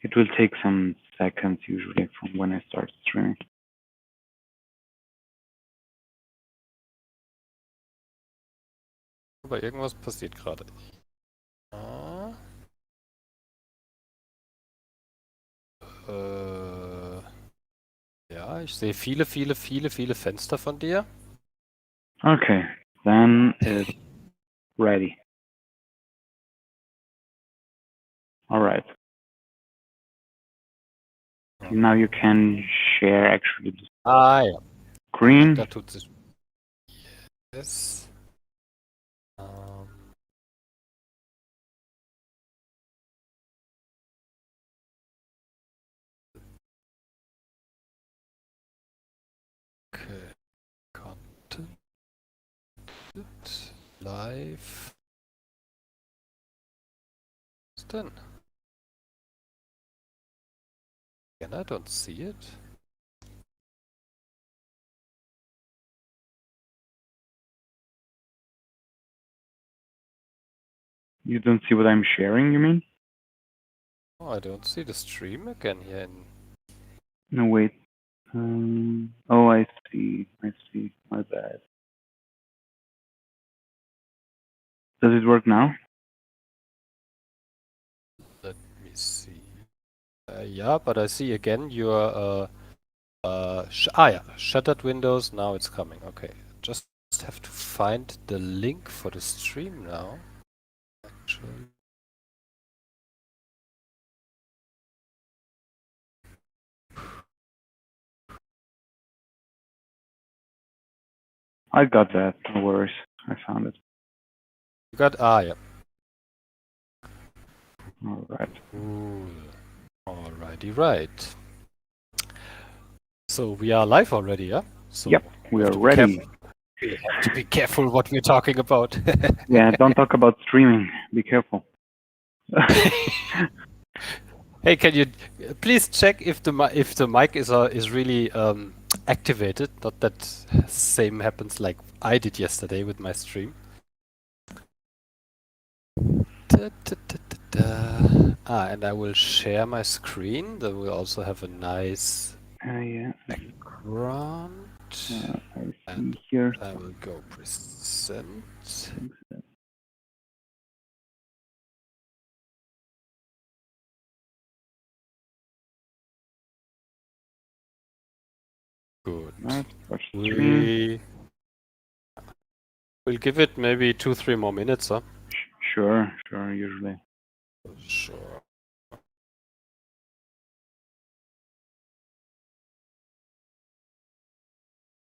It will take some seconds usually from when I start streaming. Aber irgendwas passiert gerade. Ah. Ja, ich sehe viele Fenster von dir. Okay, then it's ready. All right. Now you can share actually the ja. screen. Da tut sich. Yes. Okay. Content. Live. Was denn? Again, I don't see it. You don't see what I'm sharing, you mean? Oh, I don't see the stream again here in... No, wait. Oh, I see. My bad. Does it work now? Let me see. Yeah, but I see again your yeah, shuttered windows. Now it's coming. Okay, just have to find the link for the stream now. Actually. I got that. No worries. I found it. You got yeah. All right. Cool. Alrighty, right. So we are live already, yeah? So Yep, we are ready. We have to be careful what we're talking about. Yeah, don't talk about streaming. Be careful. Hey, can you please check if the mic is really activated? Not that same happens like I did yesterday with my stream. And I will share my screen. Then we'll also have a nice yeah. background. I see here. I will go present. Good. We'll give it maybe 2-3 more minutes, huh? Sure, usually. Sure.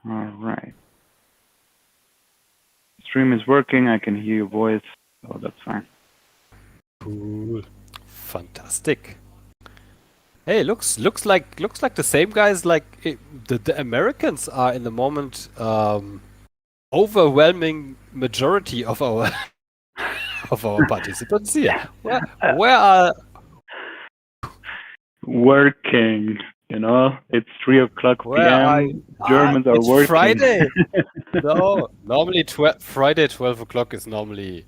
All right. Stream is working. I can hear your voice, so that's fine. Cool. Fantastic. Hey, looks like the same guys like the Americans are in the moment overwhelming majority of our participants here. Where are working? You know, it's 3:00 p.m. Germans are it's working. Friday. No, normally Friday 12 o'clock is normally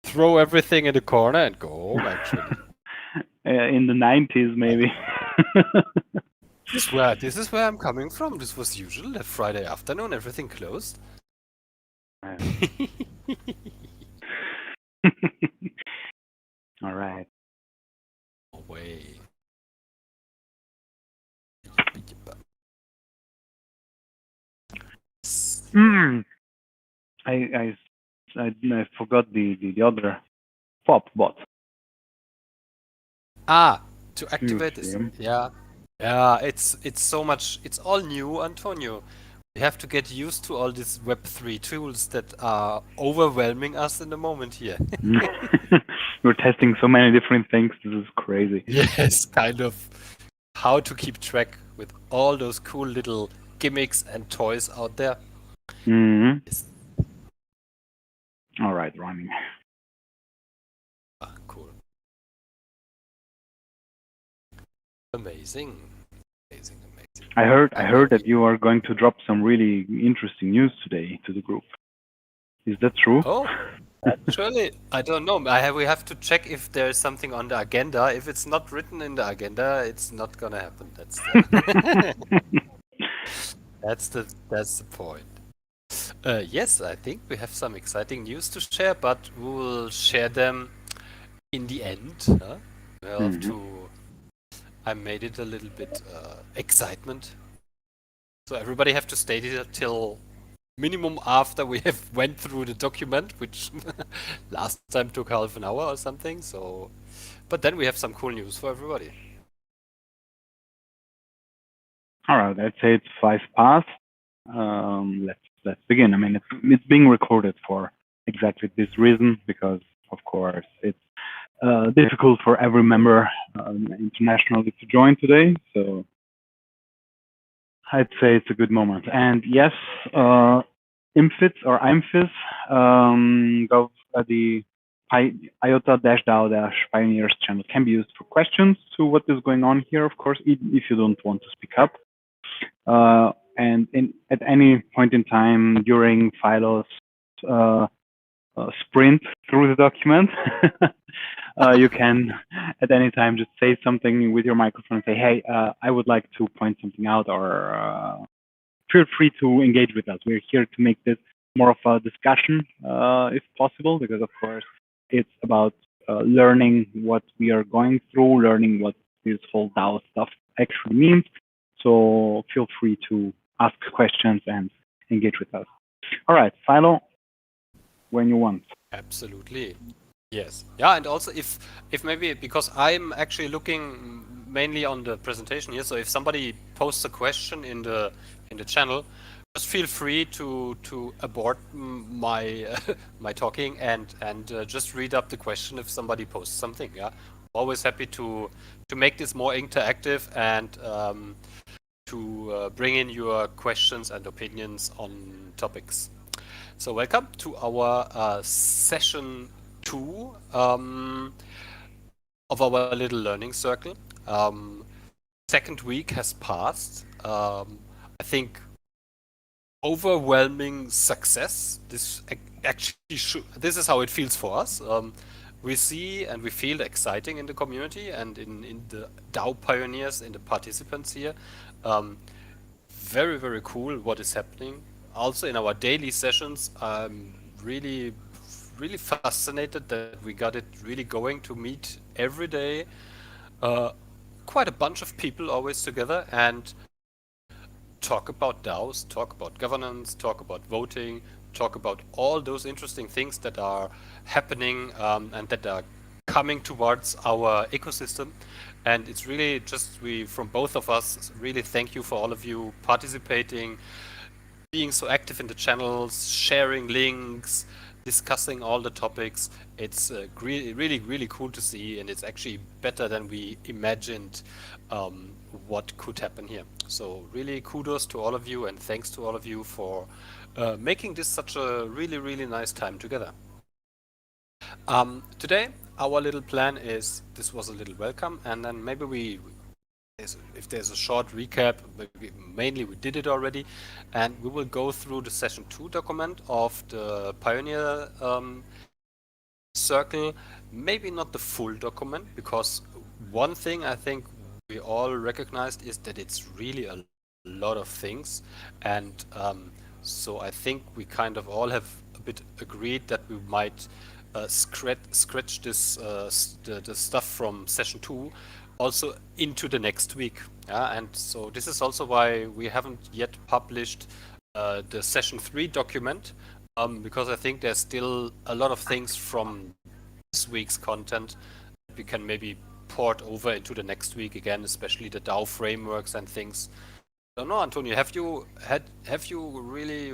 throw everything in the corner and go home. Actually, in the 90s maybe. This is where I'm coming from. This was usual that Friday afternoon, everything closed. All right. Away. I forgot the other pop bot. To activate this. Yeah. It's so much. It's all new, Antonio. We have to get used to all these Web3 tools that are overwhelming us in the moment here. We're testing so many different things. This is crazy. Yes, kind of. How to keep track with all those cool little gimmicks and toys out there. Mm-hmm. Yes. All right, running. Cool. Amazing. I heard that you are going to drop some really interesting news today to the group. Is that true? Oh, Actually, I don't know. We have to check if there is something on the agenda. If it's not written in the agenda, it's not gonna happen. That's the that's the point. Yes, I think we have some exciting news to share, but we will share them in the end. Huh? We'll have to. I made it a little bit excitement, so everybody have to stay there till minimum after we have went through the document, which last time took half an hour or something. So, but then we have some cool news for everybody. All right, I'd say it's 5 past. Let's begin. I mean, it's being recorded for exactly this reason, because of course it's difficult for every member internationally to join today. So I'd say it's a good moment. And yes, IMFIS or IMFIS, the IOTA DAO Pioneers channel can be used for questions to what is going on here, of course, even if you don't want to speak up. And at any point in time during Philo's sprint through the document, you can at any time just say something with your microphone and say, hey, I would like to point something out, or feel free to engage with us. We're here to make this more of a discussion, if possible, because of course it's about learning what we are going through, learning what this whole DAO stuff actually means. So feel free to ask questions and engage with us. All right, Philo, when you want. Absolutely. Yes. Yeah, and also if maybe, because I'm actually looking mainly on the presentation here, so if somebody posts a question in the channel, just feel free to abort my my talking and just read up the question if somebody posts something. Yeah, always happy to make this more interactive and to bring in your questions and opinions on topics. So welcome to our session 2 of our little learning circle. Second week has passed. I think overwhelming success. This actually this is how it feels for us. We see and we feel exciting in the community and in the DAO pioneers, in the participants here. Very, very cool what is happening. Also in our daily sessions, I'm really, really fascinated that we got it really going to meet every day quite a bunch of people always together and talk about DAOs, talk about governance, talk about voting, talk about all those interesting things that are happening and that are coming towards our ecosystem. And it's really just, we from both of us really thank you for all of you participating, being so active in the channels, sharing links, discussing all the topics. It's really, really cool to see, and it's actually better than we imagined what could happen here. So really kudos to all of you, and thanks to all of you for making this such a really, really nice time together. Today, our little plan is, this was a little welcome, and then maybe if there's a short recap, mainly we did it already, and we will go through the session 2 document of the Pioneer Circle. Maybe not the full document, because one thing I think we all recognized is that it's really a lot of things, and so I think we kind of all have a bit agreed that we might scratch this the stuff from session 2 also into the next week. Yeah, and so this is also why we haven't yet published the session 3 document, because I think there's still a lot of things from this week's content that we can maybe port over into the next week again, especially the DAO frameworks and things. I don't know, Antonio, have you really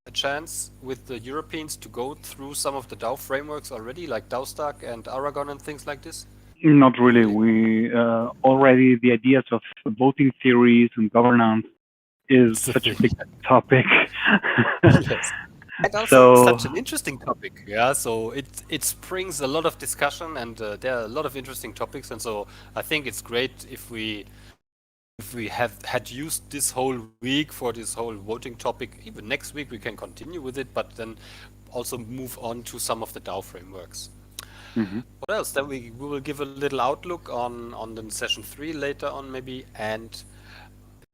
a chance with the Europeans to go through some of the DAO frameworks already, like DAOstack and Aragon and things like this? Not really. We already, the ideas of voting theories and governance is such a big topic. Yes. And also such an interesting topic. Yeah, so it springs a lot of discussion, and there are a lot of interesting topics, and so I think it's great if we had used this whole week for this whole voting topic. Even next week we can continue with it, but then also move on to some of the DAO frameworks. Mm-hmm. What else? Then we will give a little outlook on the session 3 later on maybe, and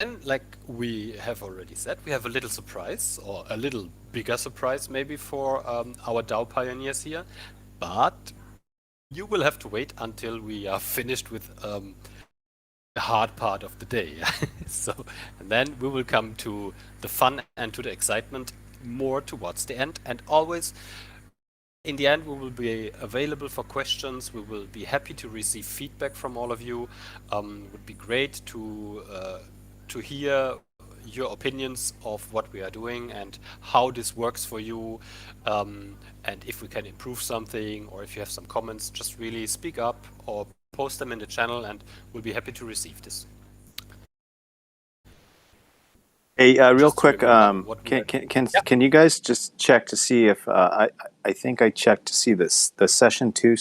then, like we have already said, we have a little surprise, or a little bigger surprise maybe for our DAO pioneers here, but you will have to wait until we are finished with the hard part of the day. So, and then we will come to the fun and to the excitement more towards the end, and always in the end, we will be available for questions. We will be happy to receive feedback from all of you. It would be great to hear your opinions of what we are doing and how this works for you, and if we can improve something, or if you have some comments, just really speak up or post them in the channel, and we'll be happy to receive this. Hey, real Just to quick, remember what we are Yeah. can you guys just check to see if I think I checked to see this the session 2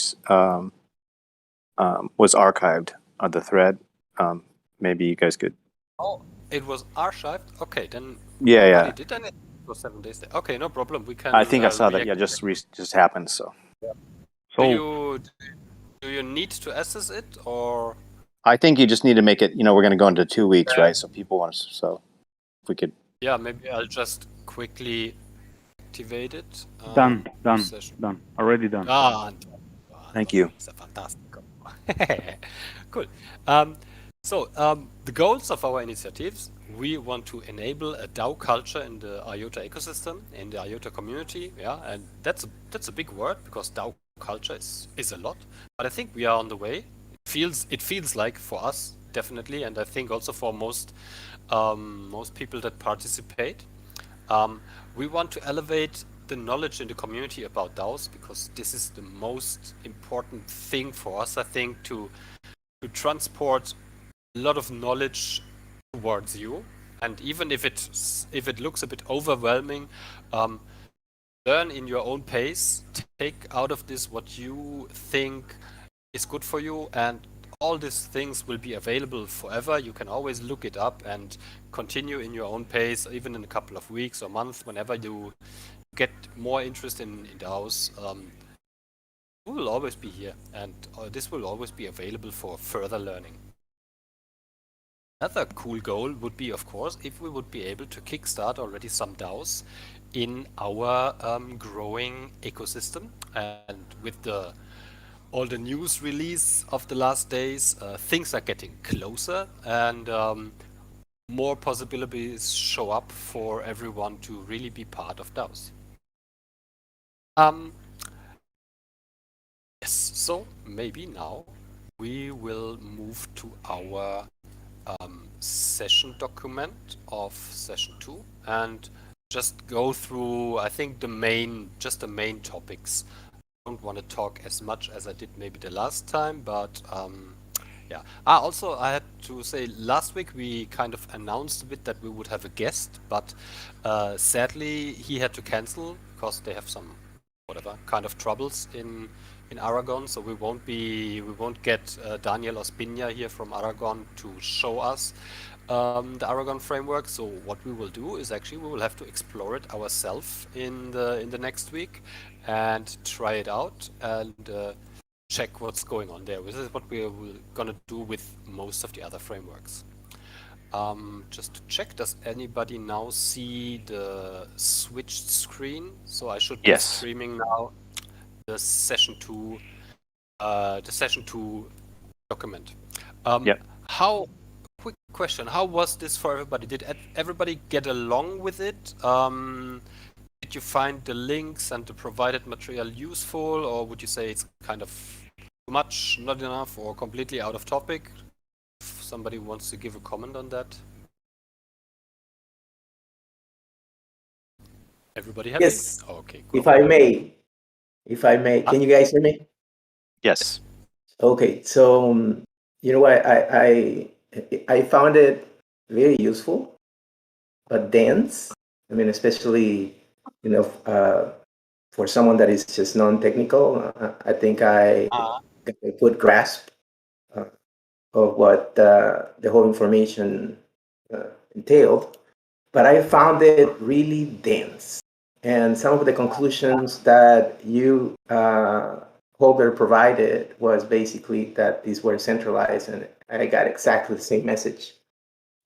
was archived on the thread. Maybe you guys could. Oh, it was archived. Okay, then Yeah, nobody yeah. did any. It was 7 days there. Okay, no problem. We can. I think I saw that. Yeah, reactivate. just happened. So Do you need to access it, or? I think you just need to make it. You know, we're going to go into 2 weeks, right? So people want to. So if we could. Yeah, maybe I'll just quickly activate it. Done. Session. Done. Already done. Thank you. It's a fantastico. Cool. So the goals of our initiatives: we want to enable a DAO culture in the IOTA ecosystem, in the IOTA community. Yeah, and that's a big word, because DAO culture is a lot. But I think we are on the way. It feels like for us, definitely, and I think also for most people that participate. We want to elevate the knowledge in the community about DAOs, because this is the most important thing for us, I think, to transport a lot of knowledge towards you. And even if it looks a bit overwhelming, learn in your own pace, take out of this what you think is good for you, and all these things will be available forever. You can always look it up and continue in your own pace, even in a couple of weeks or months, whenever you get more interest in DAOs. We will always be here, and this will always be available for further learning. Another cool goal would be, of course, if we would be able to kickstart already some DAOs in our growing ecosystem. And with all the news release of the last days, things are getting closer, and more possibilities show up for everyone to really be part of DAOs. Yes, so maybe now we will move to our session document of session 2 and just go through, I think, the main topics. I don't want to talk as much as I did maybe the last time, but yeah. Also, I had to say, last week we kind of announced a bit that we would have a guest, but sadly he had to cancel because they have some whatever kind of troubles in Aragon. So we won't get Daniel Ospina here from Aragon to show us the Aragon framework. So what we will do is actually we will have to explore it ourselves in the next week and try it out and check what's going on there. This is what we're gonna do with most of the other frameworks. Just to check, does anybody now see the switched screen? So I should be streaming now the session 2 document. Quick question, how was this for everybody? Did everybody get along with it? Did you find the links and the provided material useful, or would you say it's kind of too much, not enough, or completely out of topic? If somebody wants to give a comment on that. Everybody happy? Yes. Okay, cool. If I may, can you guys hear me? Yes. Okay, so you know what, I found it very useful, but dense. I mean, especially for someone that is just non-technical. I think I got a good grasp of what the whole information entailed, but I found it really dense. And some of the conclusions that you, Holger, provided was basically that these were centralized, and I got exactly the same message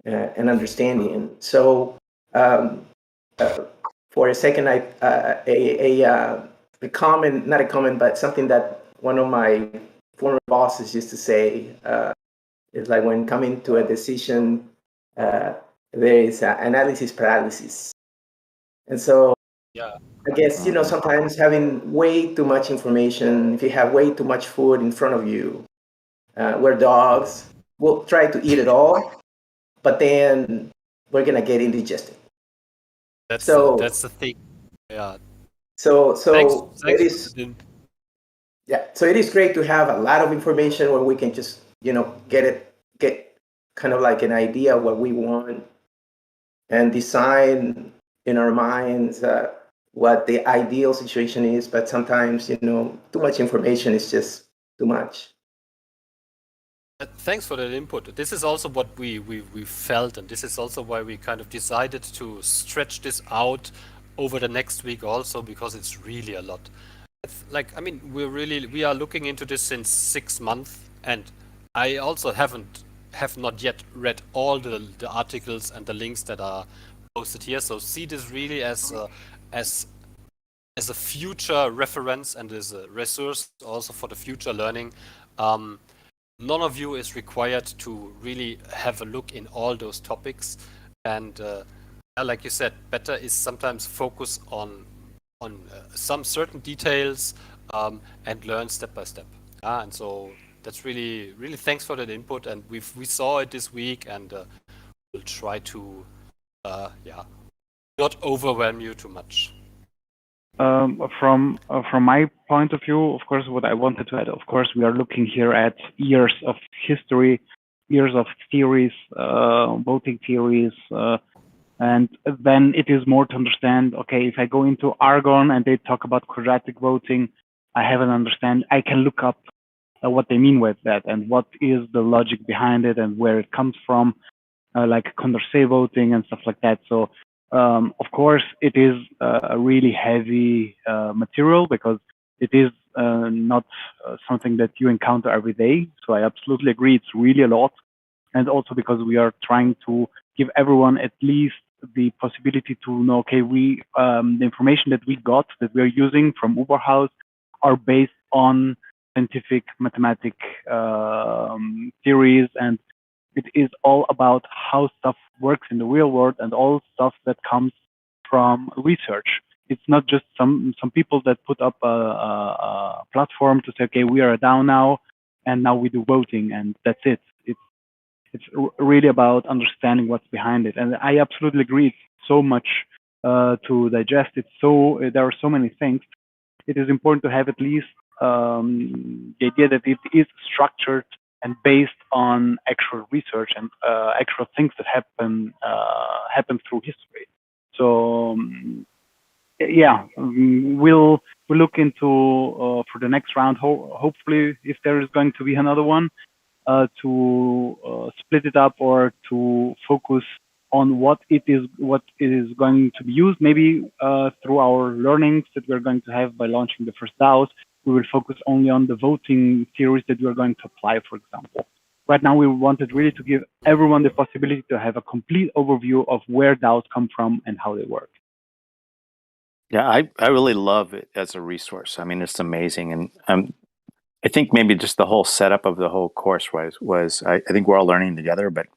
and understanding. So for a second, a comment, not a comment, but something that one of my former bosses used to say is like when coming to a decision, there is analysis paralysis. And so Yeah. I guess, sometimes having way too much information, if you have way too much food in front of you, we're dogs, we'll try to eat it all, but then we're going to get indigested. That's the thing. Yeah. So Thanks it is, so it is great to have a lot of information where we can just, get kind of like an idea of what we want and design in our minds what the ideal situation is. But sometimes, too much information is just too much. Thanks for that input. This is also what we felt, and this is also why we kind of decided to stretch this out over the next week also, because it's really a lot. We are looking into this since 6 months, and I also have not yet read all the articles and the links that are posted here. So see this really as a future reference and as a resource also for the future learning. None of you is required to really have a look in all those topics, and like you said, better is sometimes focus on some certain details and learn step by step. And so that's really thanks for that input, and we saw it this week, and we'll try to not overwhelm you too much. From my point of view, of course, what I wanted to add, of course, we are looking here at years of history, years of theories, voting theories, and then it is more to understand, okay, if I go into Argonne and they talk about quadratic voting, I have an understand, I can look up what they mean with that and what is the logic behind it and where it comes from, like Condorcet voting and stuff like that. So of course, it is a really heavy material because it is not something that you encounter every day. So I absolutely agree, it's really a lot. And also because we are trying to give everyone at least the possibility to know, okay, the information that we got, that we are using from Uberhaus are based on scientific mathematic theories, and it is all about how stuff works in the real world and all stuff that comes from research. It's not just some people that put up a platform to say, okay, we are a DAO now, and now we do voting, and that's it. It's really about understanding what's behind it. And I absolutely agree. It's so much to digest. There are so many things. It is important to have at least the idea that it is structured and based on actual research and actual things that happen through history. So we'll look into for the next round. Hopefully, if there is going to be another one, to split it up or to focus on what it is going to be used. Maybe through our learnings that we're going to have by launching the first DAOs, we will focus only on the voting theories that we are going to apply, for example. Right now, we wanted really to give everyone the possibility to have a complete overview of where DAOs come from and how they work. Yeah, I really love it as a resource. I mean, it's amazing. And I think maybe just the whole setup of the whole course was I think we're all learning together, but,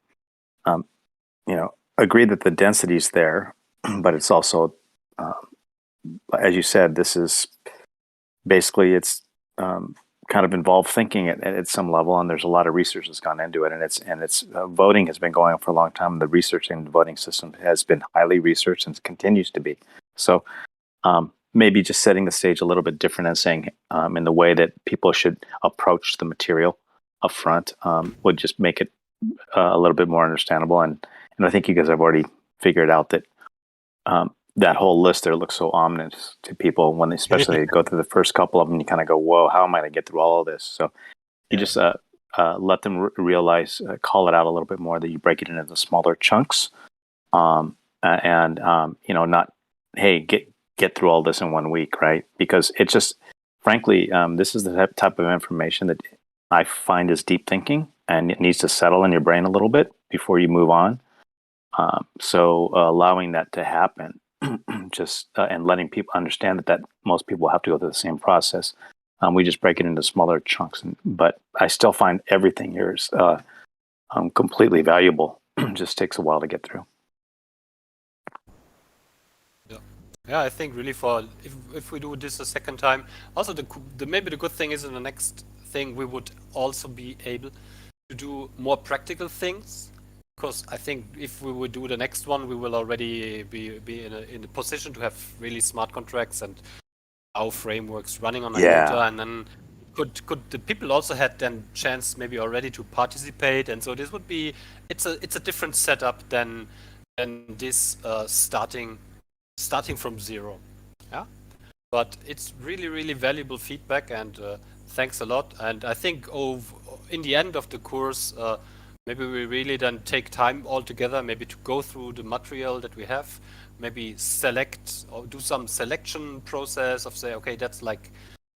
agree that the density is there, but it's also, as you said, this is basically it's kind of involved thinking at some level, and there's a lot of research that's gone into it, and it's voting has been going on for a long time. The research in the voting system has been highly researched and continues to be. So maybe just setting the stage a little bit different and saying in the way that people should approach the material up front would just make it a little bit more understandable. And I think you guys have already figured out that that whole list there looks so ominous to people when especially they go through the first couple of them. You kind of go, whoa, how am I going to get through all of this? So you just let them realize, call it out a little bit more, that you break it into smaller chunks, and not, hey, get through all this in 1 week, right? Because it's just, frankly, this is the type of information that I find is deep thinking, and it needs to settle in your brain a little bit before you move on. So allowing that to happen, just and letting people understand that most people have to go through the same process. We just break it into smaller chunks, but I still find everything here is completely valuable. Just takes a while to get through. Yeah, I think really for if we do this a second time, also maybe the good thing is in the next thing we would also be able to do more practical things, because I think if we would do the next one, we will already be in a position to have really smart contracts and our frameworks running on IOTA, and then could the people also had then chance maybe already to participate, and so this would be it's a different setup than this starting from zero. Yeah, but it's really valuable feedback, and thanks a lot. And I think in the end of the course, maybe we really then take time all together, maybe to go through the material that we have, maybe select or do some selection process of say, okay, that's like,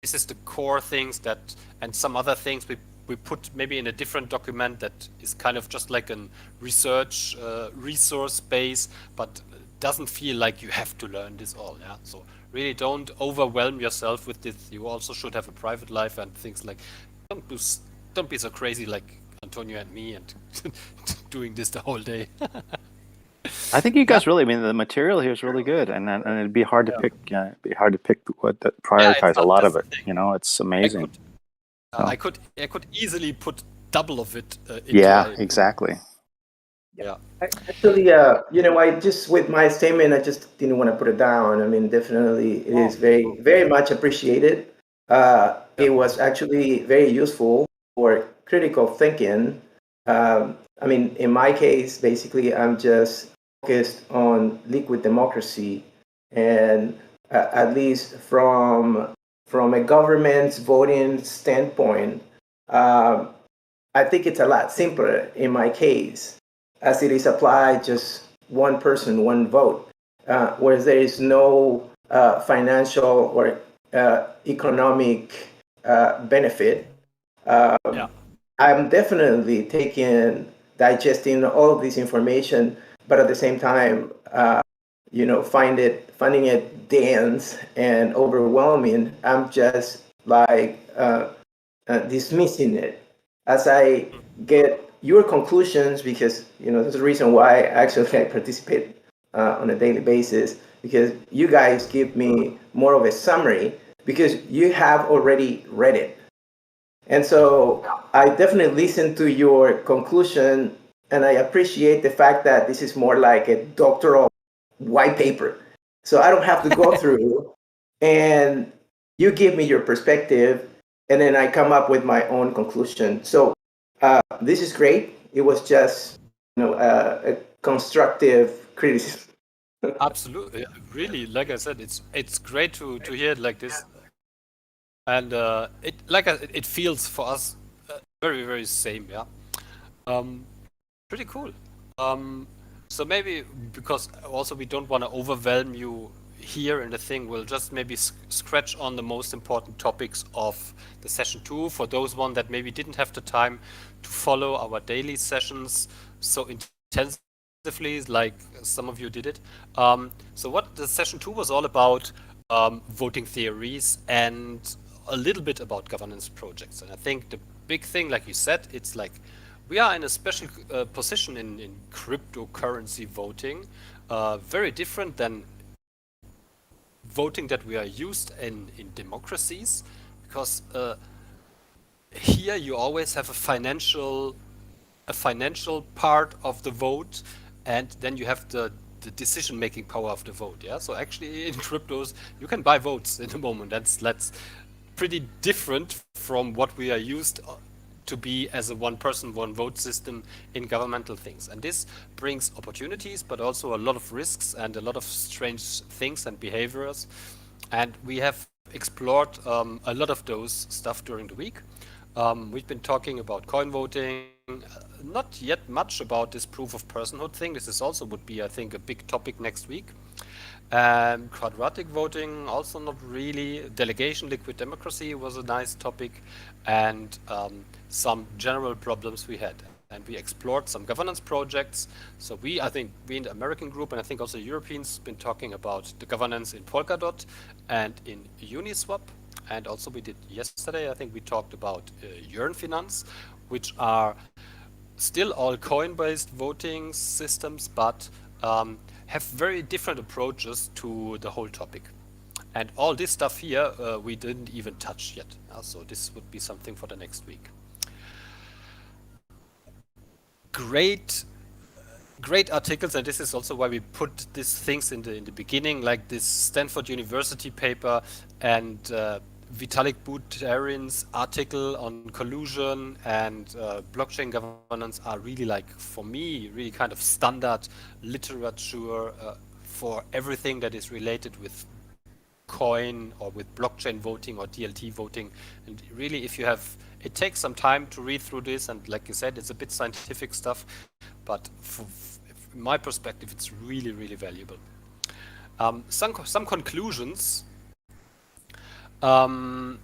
this is the core things that, and some other things we put maybe in a different document that is kind of just like a research resource base, but doesn't feel like you have to learn this all. Yeah, so really don't overwhelm yourself with this. You also should have a private life and things like, don't be so crazy like Antonio and me and doing this the whole day. I think you guys really, I mean, the material here is really good, and it'd be hard to pick. It'd be hard to pick what that prioritize a lot of it. You know, it's amazing. I could easily put double of it. Exactly. Yeah. Actually, I just, with my statement, I just didn't want to put it down. I mean, definitely, it is very much appreciated. It was actually very useful for critical thinking. I mean, in my case, basically, I'm just focused on liquid democracy, and at least from a government's voting standpoint, I think it's a lot simpler in my case, as it is applied just one person, one vote, whereas there is no financial or economic benefit. I'm definitely digesting all of this information, but at the same time, finding it dense and overwhelming. I'm just like dismissing it as I get your conclusions, because there's a reason why actually I participate on a daily basis, because you guys give me more of a summary because you have already read it. And so I definitely listen to your conclusion, and I appreciate the fact that this is more like a doctoral white paper. So I don't have to go through, and you give me your perspective, and then I come up with my own conclusion. So this is great. It was just a constructive criticism. Absolutely, really. Like I said, it's great to hear it like this, and it feels for us very same. Yeah, pretty cool. So maybe because also we don't want to overwhelm you here in the thing, we'll just maybe scratch on the most important topics of the session 2 for those one that maybe didn't have the time to follow our daily sessions so intensively like some of you did it. So what the session 2 was all about, voting theories and a little bit about governance projects. And I think the big thing, like you said, it's like we are in a special position in cryptocurrency voting, very different than voting that we are used in democracies, because here you always have a financial part of the vote, and then you have the decision-making power of the vote. Yeah, so actually in cryptos you can buy votes in the moment. That's pretty different from what we are used to be as a one person, one vote system in governmental things. And this brings opportunities, but also a lot of risks and a lot of strange things and behaviors. And we have explored a lot of those stuff during the week. We've been talking about coin voting, not yet much about this proof of personhood thing. This is also would be, I think, a big topic next week. Quadratic voting, also not really. Delegation, liquid democracy was a nice topic, and some general problems we had. And we explored some governance projects. So I think we in the American group, and I think also Europeans, been talking about the governance in Polkadot and in Uniswap. And also we did yesterday, I think we talked about Finance, which are still all coin-based voting systems, but have very different approaches to the whole topic. And all this stuff here we didn't even touch yet. So this would be something for the next week. Great articles, and this is also why we put these things in the beginning, like this Stanford University paper and Vitalik Buterin's article on collusion and blockchain governance are really, like, for me, really kind of standard literature for everything that is related with coin or with blockchain voting or DLT voting. And really, if you have, it takes some time to read through this, and like you said, it's a bit scientific stuff, but from my perspective, it's really, really valuable. Some conclusions from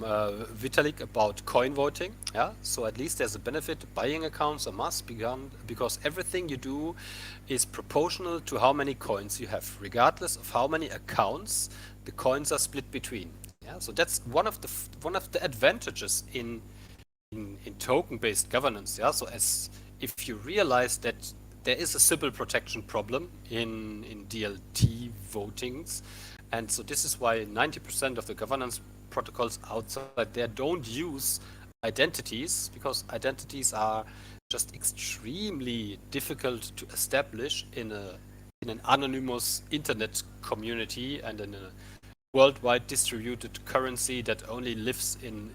Vitalik about coin voting. Yeah, so at least there's a benefit. Buying accounts are must begun because everything you do is proportional to how many coins you have, regardless of how many accounts the coins are split between. Yeah, so that's one of the advantages in token-based governance. Yeah, so as if you realize that there is a Sybil protection problem in DLT votings, and so this is why 90% of the governance protocols outside there don't use identities, because identities are just extremely difficult to establish in an anonymous internet community and in a worldwide distributed currency that only lives in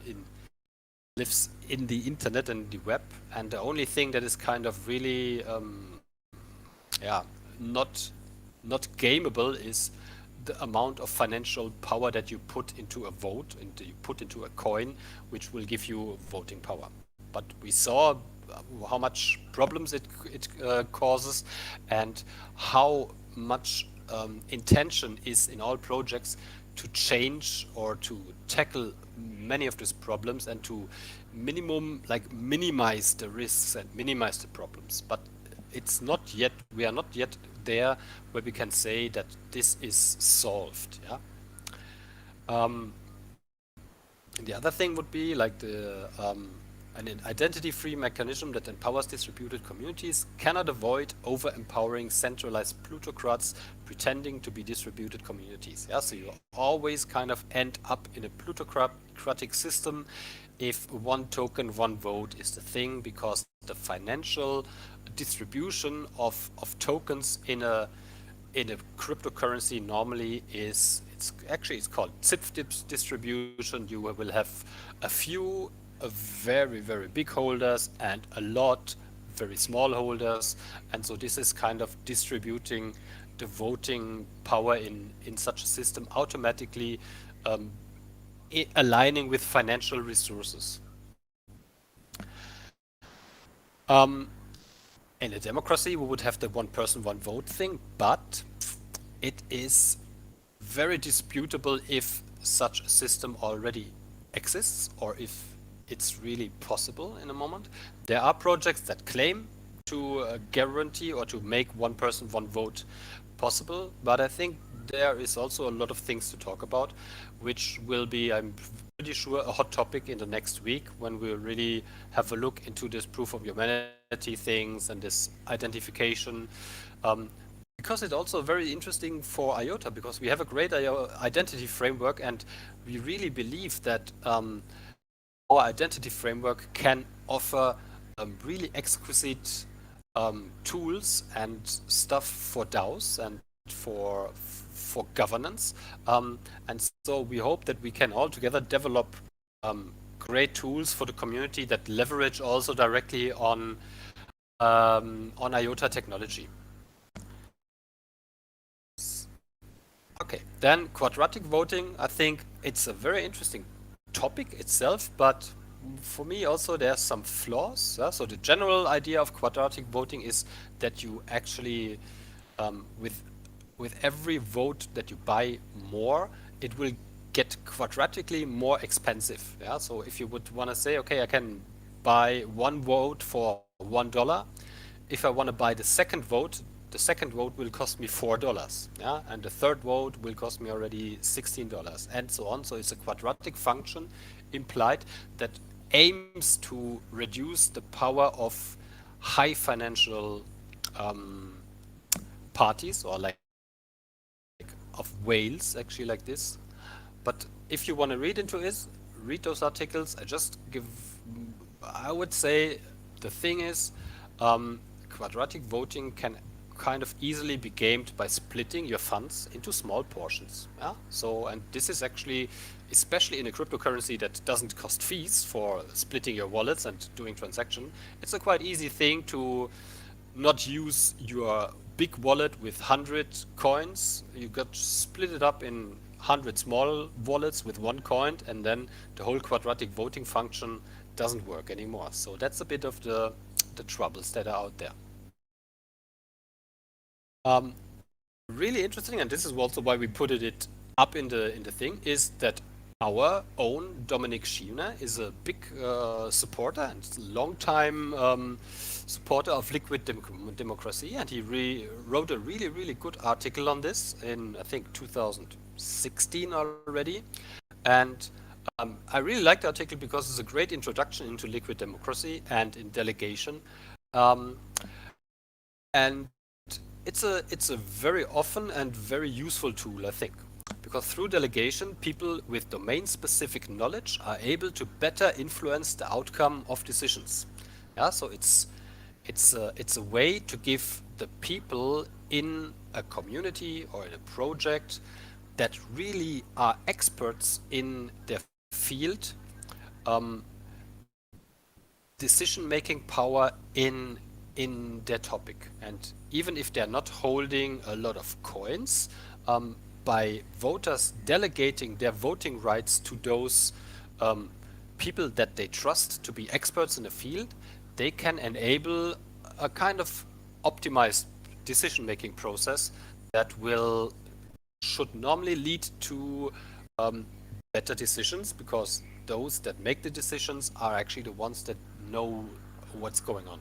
the internet and the web. And the only thing that is kind of really not gameable is the amount of financial power that you put into a vote and you put into a coin, which will give you voting power. But we saw how much problems it causes and how much intention is in all projects to change or to tackle many of these problems and to minimize the risks and minimize the problems. But we are not yet there where we can say that this is solved. Yeah. The other thing would be like an identity-free mechanism that empowers distributed communities cannot avoid over-empowering centralized plutocrats pretending to be distributed communities. Yeah, so you always kind of end up in a plutocratic system if one token, one vote is the thing, because the financial distribution of tokens in a cryptocurrency normally it's called zip distribution. You will have a few very, very big holders and a lot very small holders, and so this is kind of distributing the voting power in such a system automatically, aligning with financial resources. In a democracy, we would have the one person, one vote thing, but it is very disputable if such a system already exists or if it's really possible in a moment. There are projects that claim to guarantee or to make one person, one vote possible, but I think there is also a lot of things to talk about, which will be, I'm pretty sure, a hot topic in the next week when we'll really have a look into this proof of humanity things and this identification. Because it's also very interesting for IOTA, because we have a great identity framework, and we really believe that our identity framework can offer really exquisite tools and stuff for DAOs and for governance. And so we hope that we can all together develop great tools for the community that leverage also directly on IOTA technology. Okay, then quadratic voting. I think it's a very interesting topic itself, but for me also there's some flaws. So the general idea of quadratic voting is that you actually with with every vote that you buy more, it will get quadratically more expensive. Yeah. So if you would want to say, okay, I can buy one vote for $1. If I want to buy the second vote will cost me $4. Yeah, and the third vote will cost me already $16, and so on. So it's a quadratic function implied that aims to reduce the power of high financial um, parties, or like of whales, actually, like this. But if you want to read into it, read those articles. I would say the thing is, quadratic voting can kind of easily be gamed by splitting your funds into small portions. Yeah. So, and this is actually, especially in a cryptocurrency that doesn't cost fees for splitting your wallets and doing transaction, it's a quite easy thing to not use your big wallet with 100 coins. You got split it up in 100 small wallets with one coin, and then the whole quadratic voting function doesn't work anymore. So that's a bit of the troubles that are out there. Really interesting, and this is also why we put it up in the thing, is that our own Dominic Schiene is a big supporter and long time supporter of liquid democracy, and he wrote a really good article on this in, I think, 2016 already. And I really like the article because it's a great introduction into liquid democracy and in delegation. And it's a very often and very useful tool, I think, because through delegation, people with domain-specific knowledge are able to better influence the outcome of decisions. Yeah, so it's a way to give the people in a community or in a project that really are experts in their field, decision-making power in their topic. And even if they're not holding a lot of coins, by voters delegating their voting rights to those people that they trust to be experts in the field, they can enable a kind of optimized decision-making process that should normally lead to better decisions, because those that make the decisions are actually the ones that know what's going on.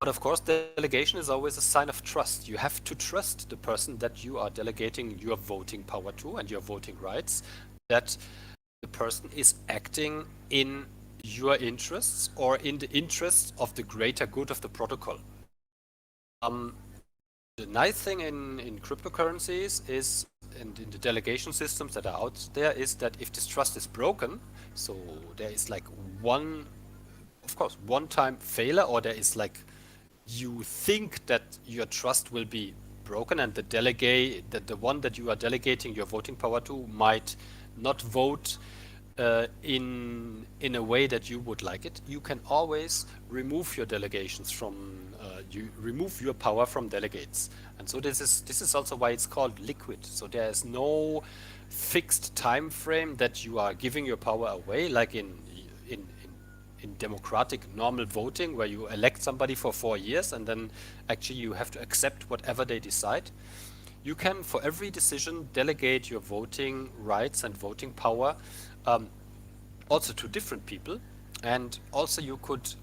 But of course, delegation is always a sign of trust. You have to trust the person that you are delegating your voting power to and your voting rights, that the person is acting in your interests or in the interests of the greater good of the protocol. The nice thing in cryptocurrencies is, and in the delegation systems that are out there, is that if this trust is broken, so there is like one-time failure, or there is like, you think that your trust will be broken and the one that you are delegating your voting power to might not vote in a way that you would like it, you can always remove your delegations you remove your power from delegates. And so this is also why it's called liquid. So there is no fixed time frame that you are giving your power away, like in democratic normal voting, where you elect somebody for 4 years and then actually you have to accept whatever they decide. You can, for every decision, delegate your voting rights and voting power also to different people. And also you could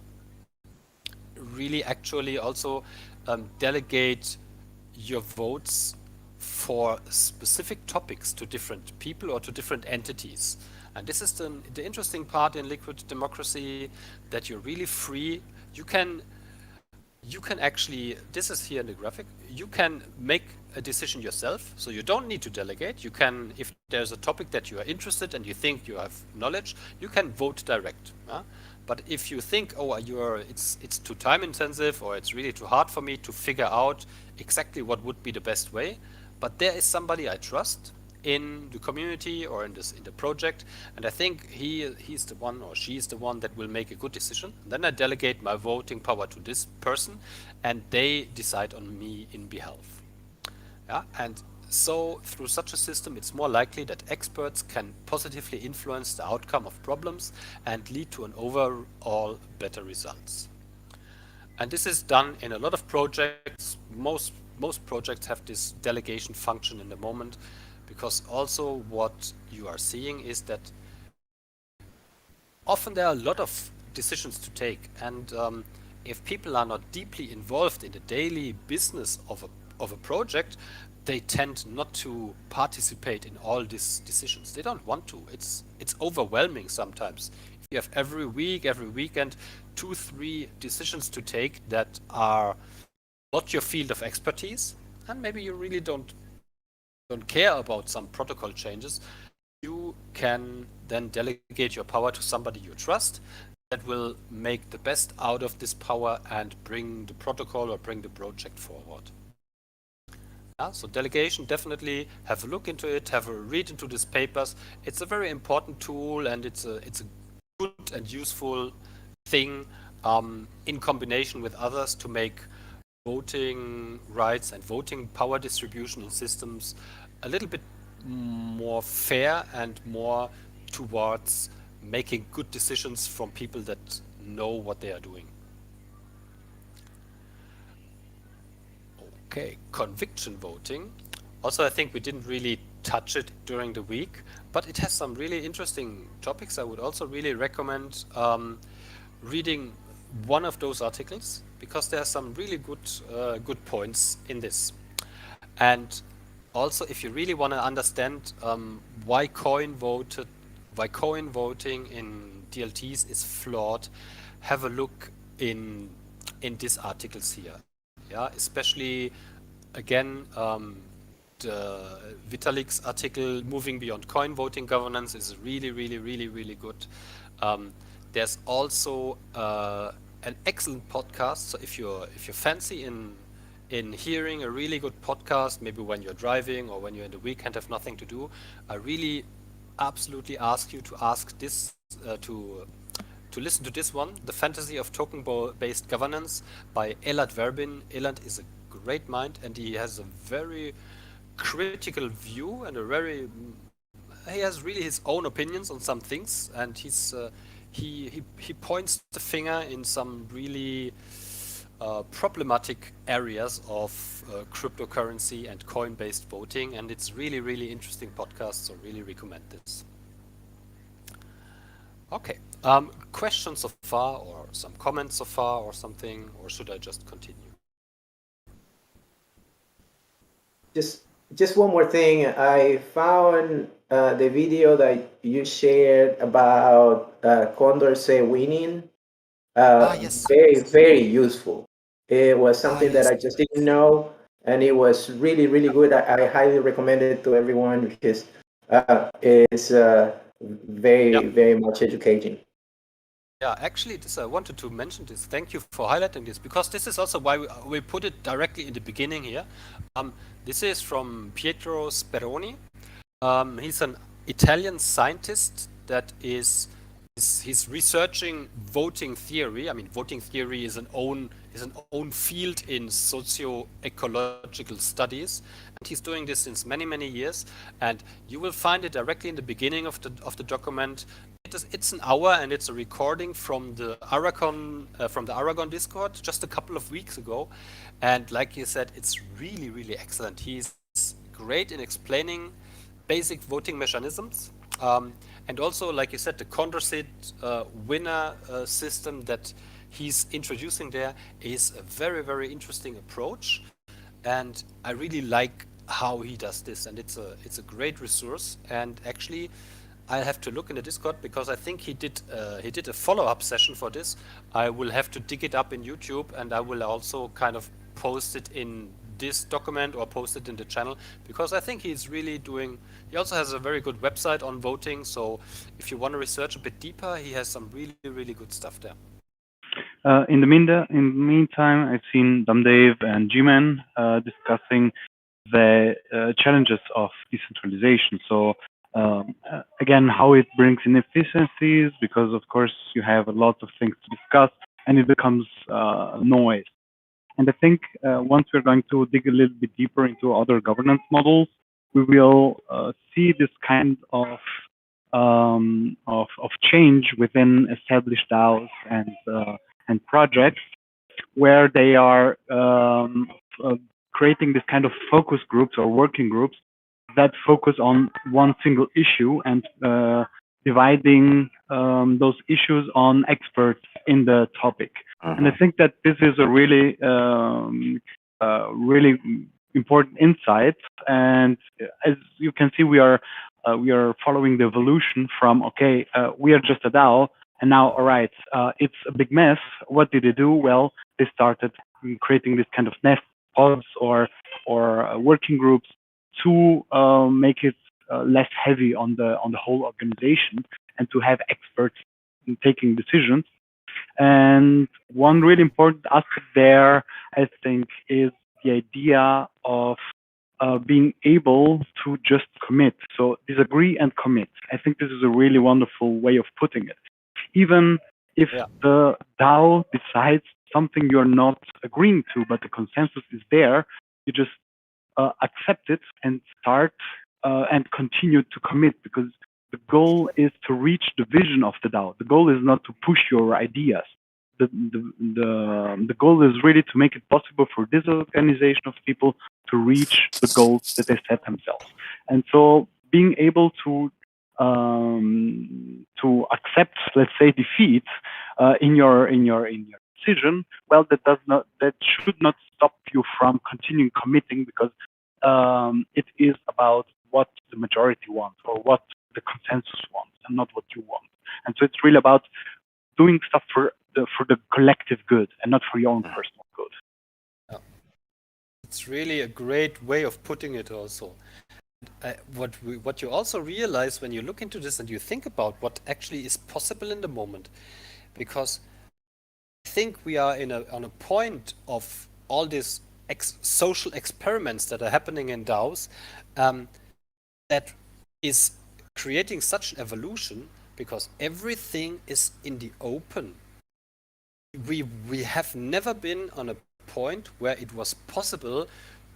really actually also delegate your votes for specific topics to different people or to different entities. And this is the interesting part in liquid democracy, that you're really free. You can actually, this is here in the graphic, you can make a decision yourself, so you don't need to delegate. You can, if there's a topic that you are interested and you think you have knowledge, you can vote direct. But if you think, oh, it's too time intensive, or it's really too hard for me to figure out exactly what would be the best way, but there is somebody I trust in the community or in the project, and I think he's the one or she's the one that will make a good decision. Then I delegate my voting power to this person, and they decide on me in behalf. Yeah, and so through such a system, it's more likely that experts can positively influence the outcome of problems and lead to an overall better results. And this is done in a lot of projects. Most most projects have this delegation function in the moment, because also what you are seeing is that often there are a lot of decisions to take, and if people are not deeply involved in the daily business of a project, they tend not to participate in all these decisions. They don't want to. It's overwhelming sometimes. If you have every week, every weekend, 2-3 decisions to take that are not your field of expertise, and maybe you really don't care about some protocol changes, you can then delegate your power to somebody you trust that will make the best out of this power and bring the protocol or bring the project forward. Yeah, so delegation, definitely have a look into it, have a read into these papers. It's a very important tool, and it's a good and useful thing in combination with others to make voting rights and voting power distribution in systems a little bit more fair and more towards making good decisions from people that know what they are doing. Okay, conviction voting. Also, I think we didn't really touch it during the week, but it has some really interesting topics. I would also really recommend reading one of those articles, because there are some really good points in this. And also, if you really want to understand why coin voting in DLTs is flawed, have a look in these articles here. Yeah, especially again, the Vitalik's article "Moving Beyond Coin Voting Governance" is really good. There's also an excellent podcast. So if you're fancy in hearing a really good podcast, maybe when you're driving or when you're in the weekend have nothing to do, I really absolutely ask you to ask this to listen to this one, "The Fantasy of Token-Based Governance" by Elad Verbin. Elad is a great mind, and he has a very critical view and he has really his own opinions on some things, and he points the finger in some really problematic areas of cryptocurrency and coin-based voting, and it's really interesting podcast, so really recommend this. Okay, questions so far, or some comments so far, or something, or should I just continue? Just one more thing. I found the video that you shared about Condorcet winning. Yes. Very useful. It was something that Yes. I just didn't know, and it was really good. I highly recommend it to everyone, because it's very much educating. Yeah, actually, this I wanted to mention this. Thank you for highlighting this, because this is also why we put it directly in the beginning here. This is from Pietro Speroni. He's an Italian scientist that he's researching voting theory. I mean, voting theory is an own field in socio-ecological studies, and he's doing this since many years. And you will find it directly in the beginning of the document. It's an hour, and it's a recording from the Aragon Discord just a couple of weeks ago. And like you said, it's really excellent. He's great in explaining basic voting mechanisms, and also, like you said, the Condorcet winner system that he's introducing there is a very interesting approach, and I really like how he does this, and it's a great resource. And actually, I have to look in the Discord, because I think he did a follow-up session for this. I will have to dig it up in YouTube, and I will also kind of post it in this document or post it in the channel, because I think he's really doing. He also has a very good website on voting, so if you want to research a bit deeper, he has some really good stuff there. In the meantime, I've seen Damdave and G-Man discussing the challenges of decentralization. So again, how it brings inefficiencies, because of course you have a lot of things to discuss, and it becomes noise. And I think once we're going to dig a little bit deeper into other governance models, we will see this kind of change within established DAOs and projects, where they are creating this kind of focus groups or working groups that focus on one single issue and dividing those issues on experts in the topic. And I think that this is a really, really important insight. And as you can see, we are following the evolution from, okay, we are just a DAO, and now, all right, it's a big mess. What did they do? Well, they started creating this kind of nest pods or working groups to make it less heavy on the whole organization and to have experts in taking decisions. And one really important aspect there, I think, is the idea of being able to just commit. So disagree and commit. I think this is a really wonderful way of putting it. Even if the DAO decides something you're not agreeing to, but the consensus is there, you just accept it and start and continue to commit, because the goal is to reach the vision of the DAO. The goal is not to push your ideas. The goal is really to make it possible for this organization of people to reach the goals that they set themselves. And so being able to accept, let's say, defeat in your decision, well, that should not stop you from continuing committing, because it is about what the majority wants or what the consensus wants and not what you want. And so it's really about doing stuff for the collective good and not for your own personal good. Yeah. It's really a great way of putting it also. What you also realize when you look into this and you think about what actually is possible in the moment, because I think we are on a point of all these social experiments that are happening in DAOs that is creating such an evolution, because everything is in the open. We have never been on a point where it was possible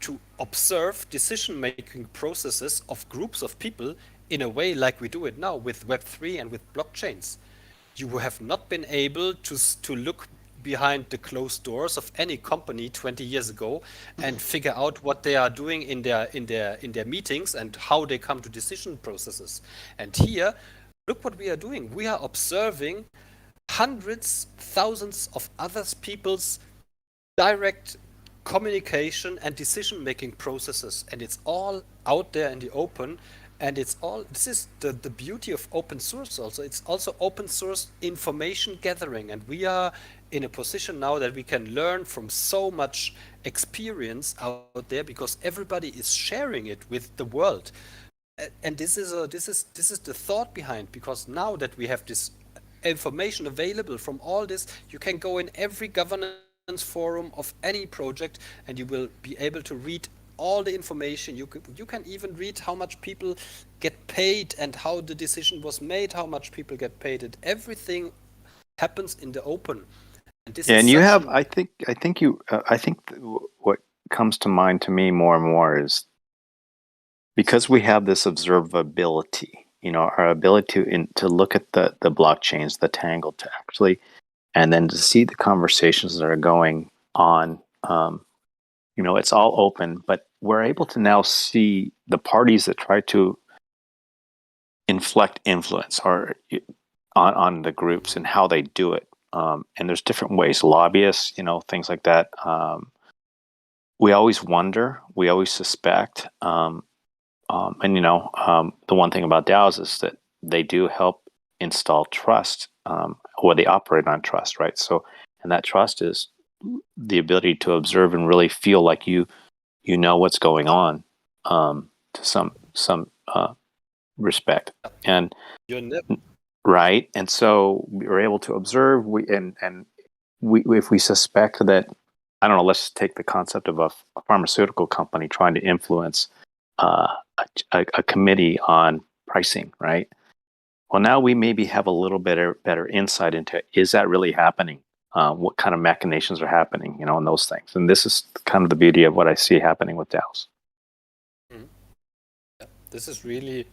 to observe decision-making processes of groups of people in a way like we do it now with Web3 and with blockchains. You have not been able to look behind the closed doors of any company 20 years ago and figure out what they are doing in their meetings and how they come to decision processes. And here, look what we are doing. We are observing hundreds, thousands of other people's direct communication and decision-making processes, and it's all out there in the open. And this is the beauty of open source also. It's also open source information gathering, and we are in a position now that we can learn from so much experience out there because everybody is sharing it with the world. And this is the thought behind, because now that we have this information available from all this, you can go in every governance forum of any project and you will be able to read all the information. You can even read how much people get paid and how the decision was made, how much people get paid, and everything happens in the open. And this is you have, I think what comes to mind to me more and more is because we have this observability, our ability to look at the blockchains, the Tangle, to actually, and then to see the conversations that are going on. It's all open, but we're able to now see the parties that try to inflect influence or on the groups and how they do it. And there's different ways, lobbyists, things like that. We always wonder, we always suspect. The one thing about DAOs is that they do help install trust, or they operate on trust, right? So, and that trust is the ability to observe and really feel like you know what's going on, to some respect, and right. And so we're able to observe. If we suspect that, I don't know. Let's take the concept of a pharmaceutical company trying to influence a committee on pricing, right? Well, now we maybe have a little better insight into, is that really happening? What kind of machinations are happening, and those things. And this is kind of the beauty of what I see happening with DAOs. Mm-hmm. Yeah, this is really,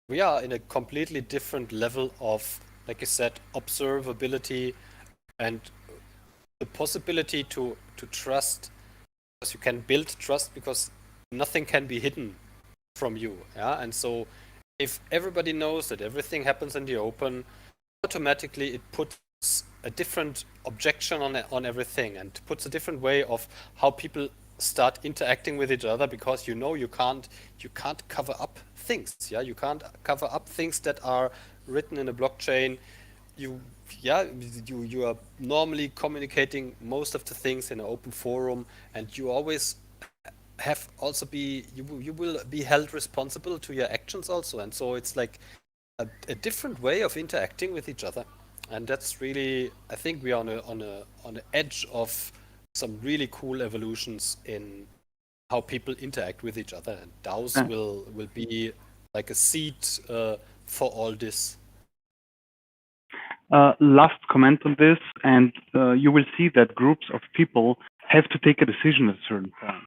we are in a completely different level of, like you said, observability and the possibility to trust. you can build trust because nothing can be hidden from you. Yeah, and so if everybody knows that everything happens in the open, automatically it puts a different objection on everything and puts a different way of how people start interacting with each other, because you can't cover up things. Yeah, you can't cover up things that are written in a blockchain. You you are normally communicating most of the things in an open forum, and you always have also you will be held responsible to your actions also. And so it's like a different way of interacting with each other, and that's really, I think we are on the edge of some really cool evolutions in how people interact with each other, and DAOs will be like a seed for all this. Last comment on this, and you will see that groups of people have to take a decision at a certain point,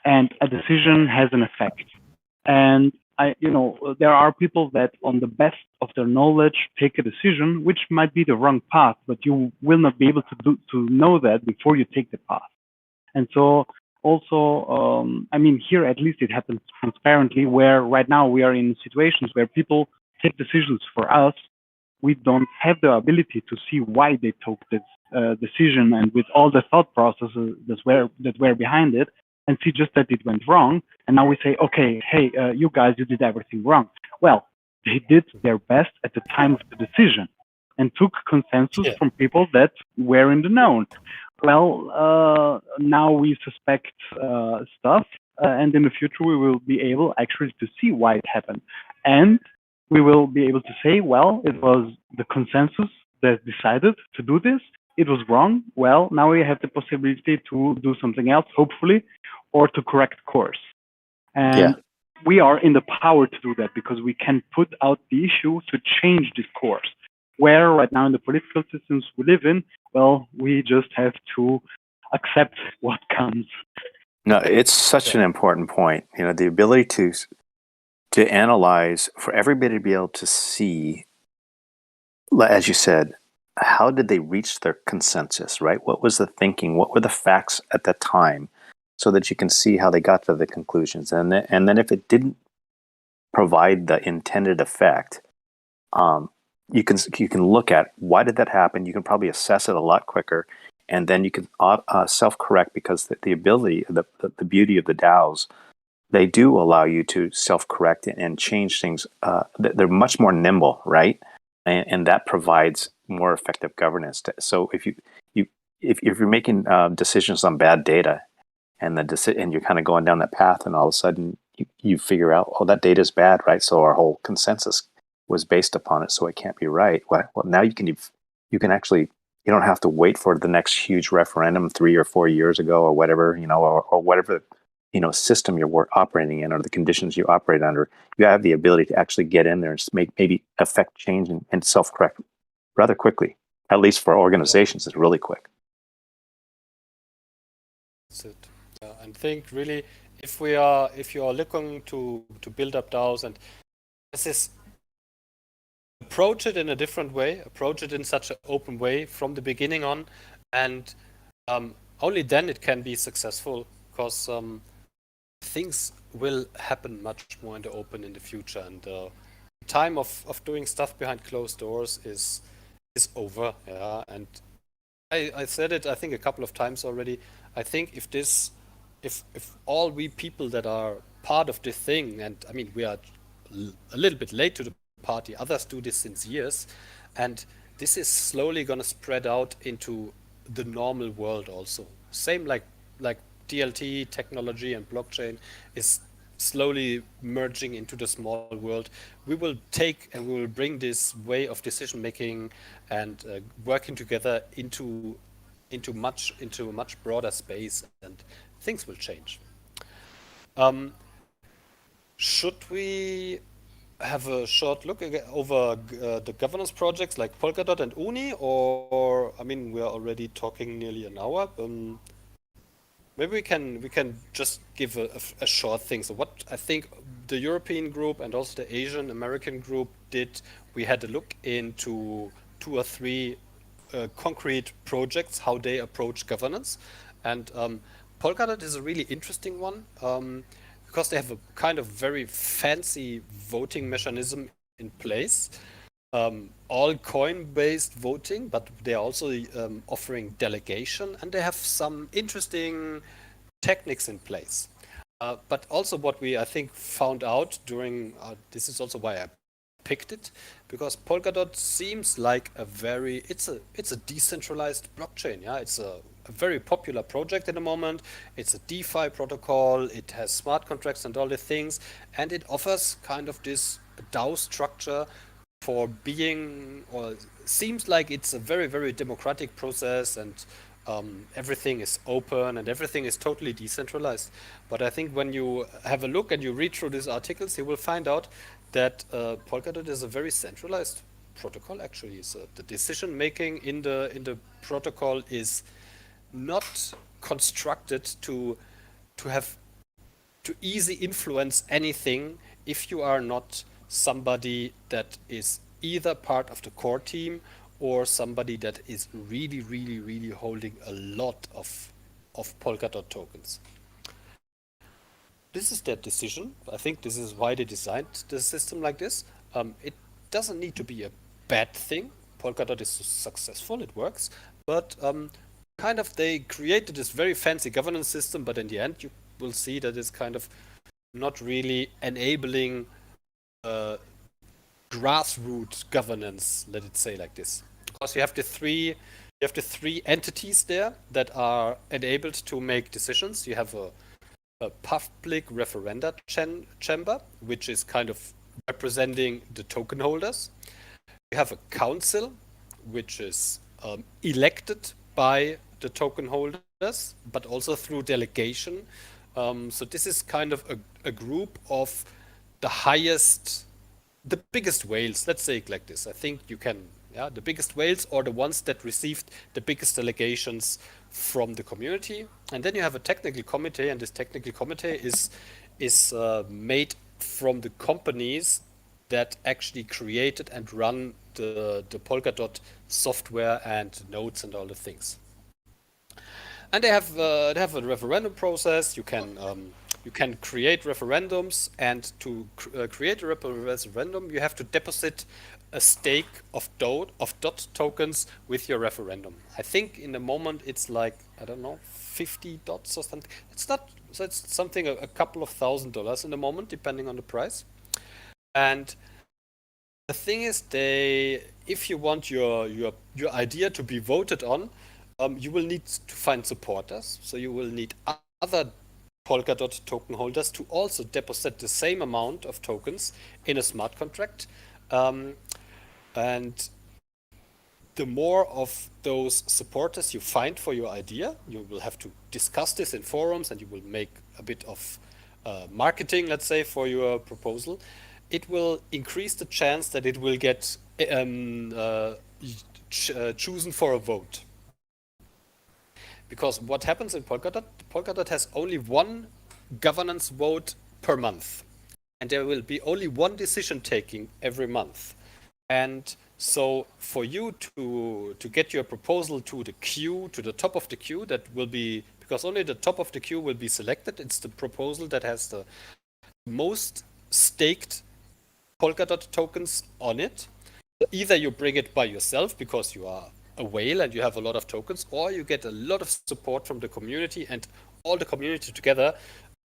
and a decision has an effect. And there are people that, on the best of their knowledge, take a decision which might be the wrong path, but you will not be able to know that before you take the path. And so, also, here at least it happens transparently, where right now we are in situations where people take decisions for us. We don't have the ability to see why they took this decision, and with all the thought processes that were behind it, and see just that it went wrong. And now we say, okay, hey, you guys, you did everything wrong. Well, they did their best at the time of the decision and took consensus from people that were in the known. Well, now we suspect stuff, and in the future we will be able actually to see why it happened. And we will be able to say, well, it was the consensus that decided to do this. It was wrong. Well, now we have the possibility to do something else, hopefully, or to correct course. And we are in the power to do that because we can put out the issue to change this course. Where right now in the political systems we live in, well, we just have to accept what comes. No, it's such an important point. The ability to analyze, for everybody to be able to see, as you said, how did they reach their consensus, right? What was the thinking? What were the facts at that time, so that you can see how they got to the conclusions. And then if it didn't provide the intended effect, you can look at why did that happen. You can probably assess it a lot quicker, and then you can self-correct, because the ability, the beauty of the DAOs, they do allow you to self-correct and change things. They're much more nimble, right? And that provides more effective governance. So if you're making decisions on bad data, and you're kind of going down that path, and all of a sudden you figure out, oh, that data is bad, right? So our whole consensus was based upon it, so it can't be right. Well, now you can actually, you don't have to wait for the next huge referendum 3 or 4 years ago, or whatever, or whatever system you're operating in, or the conditions you operate under. You have the ability to actually get in there and maybe affect change and self-correct rather quickly. At least for organizations, it's really quick. That's it. Yeah, and think really, if you are looking to build up DAOs, and this is, approach it in a different way, approach it in such an open way from the beginning on, and only then it can be successful, because things will happen much more in the open in the future, and the time of doing stuff behind closed doors is over. Yeah, and I said it, I think, a couple of times already. I think if all we people that are part of this thing, and I mean, we are a little bit late to the party, others do this since years, and this is slowly going to spread out into the normal world also. Same like DLT technology and blockchain is slowly merging into the small world. We will take and we will bring this way of decision making and working together into a much broader space, and things will change. Should we have a short look over the governance projects like Polkadot and Uni, or I mean, we are already talking nearly an hour. Maybe we can just give a short thing. So what I think the European group and also the Asian American group did, we had a look into 2 or 3 concrete projects, how they approach governance. And Polkadot is a really interesting one because they have a kind of very fancy voting mechanism in place. All coin-based voting, but they're also offering delegation, and they have some interesting techniques in place. But also what we, I think, found out during, this is also why I picked it, because Polkadot seems like it's a decentralized blockchain. Yeah, it's a very popular project at the moment. It's a DeFi protocol. It has smart contracts and all the things, and it offers kind of this DAO structure for being, or seems like it's a very, very democratic process, and everything is open and everything is totally decentralized. But I think when you have a look and you read through these articles, you will find out that Polkadot is a very centralized protocol. Actually, so the decision making in the protocol is not constructed to have to easy influence anything if you are not somebody that is either part of the core team or somebody that is really, really, really holding a lot of Polkadot tokens. This is their decision. I think this is why they designed the system like this. It doesn't need to be a bad thing. Polkadot is successful, it works, but kind of they created this very fancy governance system, but in the end you will see that it's kind of not really enabling grassroots governance, let it say like this. Because you have the three entities there that are enabled to make decisions. You have a public referenda chamber, which is kind of representing the token holders. You have a council, which is elected by the token holders, but also through delegation. So this is kind of a group of the biggest whales, let's say it like this. I think you can, yeah, the biggest whales or the ones that received the biggest delegations from the community. And then you have a technical committee, and this technical committee is made from the companies that actually created and run the Polkadot software and nodes and all the things. And they have a referendum process. You can create referendums, and to create a referendum, you have to deposit a stake of DOT tokens with your referendum. I think in the moment it's like, I don't know, 50 dots or something. It's not, so it's something a couple of $1,000 in the moment, depending on the price. And the thing is, if you want your idea to be voted on, you will need to find supporters. So you will need other Polkadot token holders to also deposit the same amount of tokens in a smart contract. And the more of those supporters you find for your idea, you will have to discuss this in forums, and you will make a bit of marketing, let's say, for your proposal. It will increase the chance that it will get chosen for a vote. Because what happens in Polkadot has only one governance vote per month. And there will be only one decision taking every month. And so for you to get your proposal to the queue, to the top of the queue, that will be, because only the top of the queue will be selected. It's the proposal that has the most staked Polkadot tokens on it. Either you bring it by yourself because you are a whale and you have a lot of tokens, or you get a lot of support from the community, and all the community together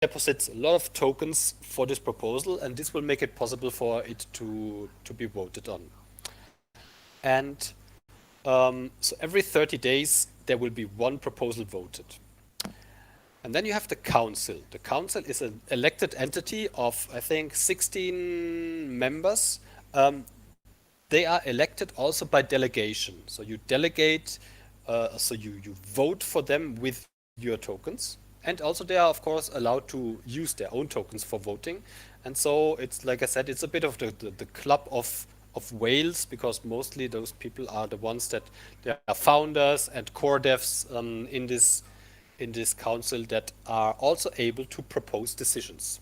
deposits a lot of tokens for this proposal, and this will make it possible for it to be voted on. And so every 30 days there will be one proposal voted. And then you have the council. The council is an elected entity of, I think, 16 members. They are elected also by delegation. So you delegate, so you vote for them with your tokens. And also they are, of course, allowed to use their own tokens for voting. And so it's, like I said, it's a bit of the club of whales, because mostly those people are the ones that they are founders and core devs in this council that are also able to propose decisions.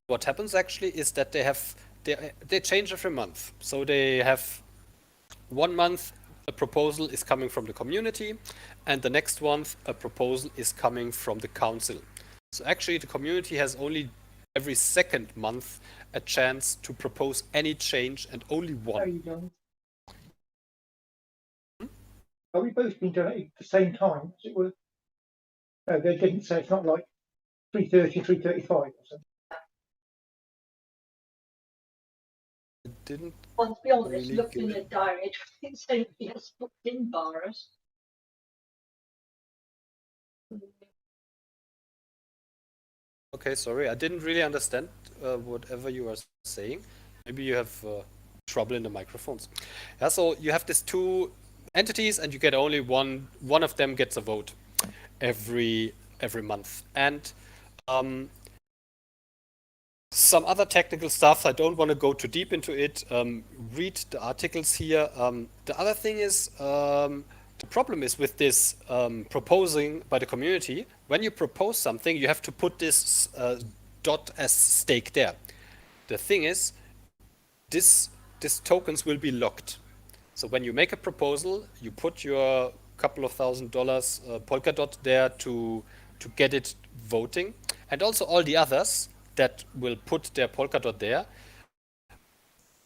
What happens actually is that they change every month. So they have 1 month a proposal is coming from the community, and the next month a proposal is coming from the council. So actually the community has only every second month a chance to propose any change, and only one. Are you done? Are we both being done at the same time, as it were? No, they didn't say it's not like 3:30, 3:35 or something. I didn't. Well, to be honest, really looked get in it. the diary, it's only has booked in bars. Okay, sorry, I didn't really understand whatever you are saying. Maybe you have trouble in the microphones. Yeah, so you have these two entities, and you get only one of them gets a vote every month. And some other technical stuff, I don't want to go too deep into it. Read the articles here. The other thing is, the problem is with this proposing by the community. When you propose something, you have to put this dot as stake there. The thing is, these tokens will be locked. So when you make a proposal, you put your couple of $1,000 Polkadot there to get it voting, and also all the others that will put their Polkadot there.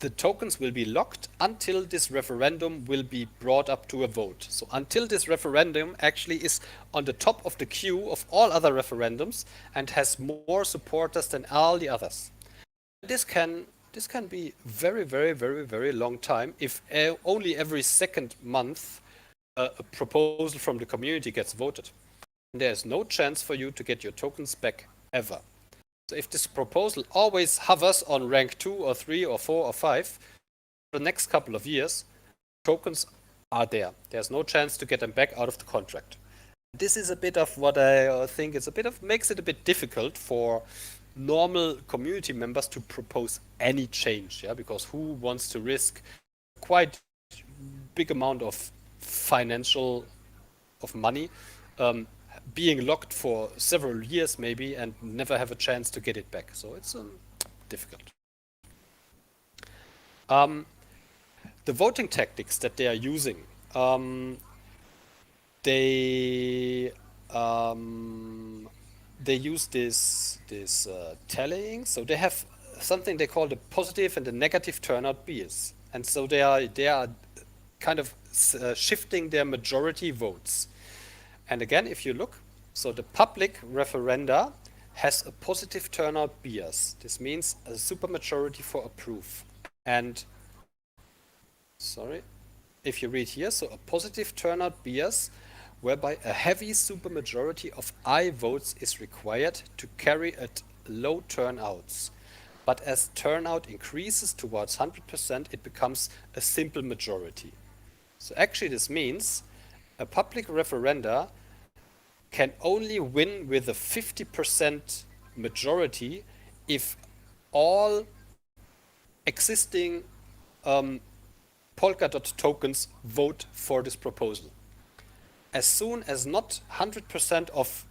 The tokens will be locked until this referendum will be brought up to a vote. So until this referendum actually is on the top of the queue of all other referendums and has more supporters than all the others. This can be very, very, very, very long time if only every second month a proposal from the community gets voted. And there's no chance for you to get your tokens back ever. So if this proposal always hovers on rank 2 or 3 or 4 or 5, for the next couple of years, tokens are there. There's no chance to get them back out of the contract. This is a bit of what I think makes it a bit difficult for normal community members to propose any change, yeah, because who wants to risk quite big amount of money being locked for several years maybe and never have a chance to get it back. So it's difficult. The voting tactics that they are using, they use this tallying. So they have something they call the positive and the negative turnout bias, and so they are kind of shifting their majority votes. And again, if you look, so the public referenda has a positive turnout bias. This means a supermajority for approve. And sorry, if you read here, so a positive turnout bias whereby a heavy supermajority of aye votes is required to carry at low turnouts. But as turnout increases towards 100%, it becomes a simple majority. So actually this means a public referenda can only win with a 50% majority if all existing Polkadot tokens vote for this proposal. As soon as not 100% of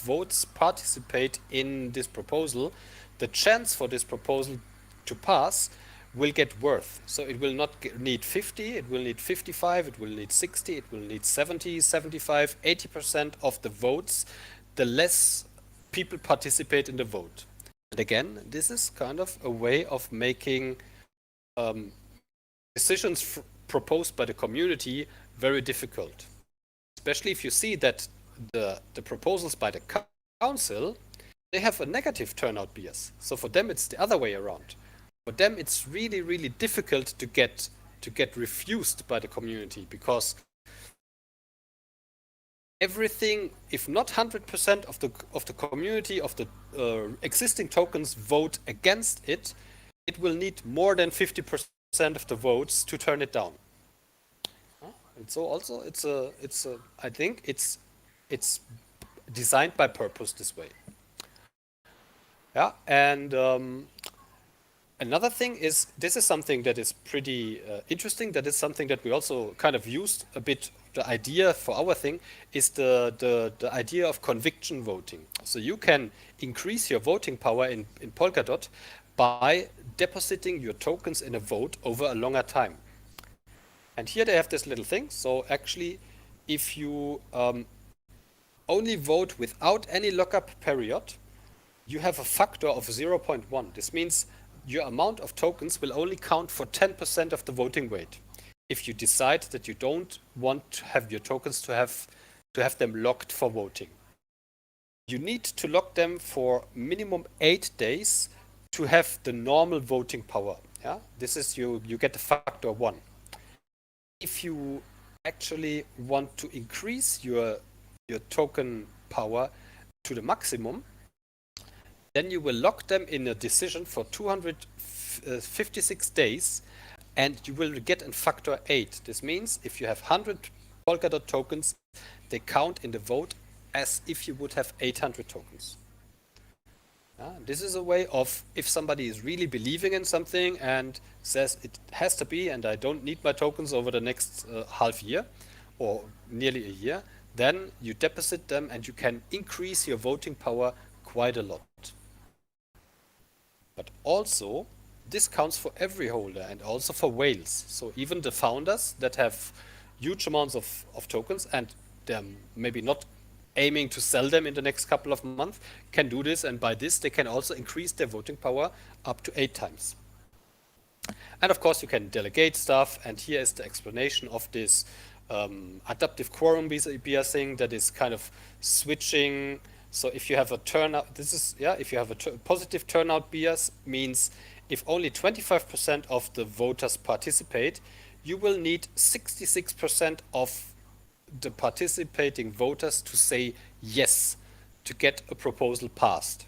votes participate in this proposal, the chance for this proposal to pass will get worse. So it will not need 50, it will need 55, it will need 60, it will need 70, 75, 80% of the votes, the less people participate in the vote. And again, this is kind of a way of making decisions proposed by the community very difficult. Especially if you see that the proposals by the council, they have a negative turnout bias. So for them, it's the other way around. For them, it's really, really difficult to get refused by the community, because everything, if not 100% of the community of the existing tokens vote against it, it will need more than 50% of the votes to turn it down. And so also I think it's designed by purpose this way. Yeah, and another thing is, this is something that is pretty interesting. That is something that we also kind of used a bit. The idea for our thing is the idea of conviction voting. So you can increase your voting power in And here they have this little thing. So actually, if you only vote without any lockup period, you have a factor of 0.1. This means your amount of tokens will only count for 10% of the voting weight. If you decide that you don't want to have your tokens to have them locked for voting. You need to lock them for minimum 8 days to have the normal voting power. Yeah, this is you get the factor 1. If you actually want to increase your token power to the maximum, then you will lock them in a decision for 256 days, and you will get a factor 8. This means if you have 100 Polkadot tokens, they count in the vote as if you would have 800 tokens. This is a way of, if somebody is really believing in something and says it has to be and I don't need my tokens over the next half year or nearly a year, then you deposit them and you can increase your voting power quite a lot. But also, this counts for every holder and also for whales. So even the founders that have huge amounts of tokens and they're maybe not aiming to sell them in the next couple of months can do this, and by this they can also increase their voting power up to 8 times. And of course you can delegate stuff, and here is the explanation of this adaptive quorum biasing that is kind of switching. So if you have a turnout, if you have a positive turnout bias, means if only 25% of the voters participate, you will need 66% of the participating voters to say yes to get a proposal passed.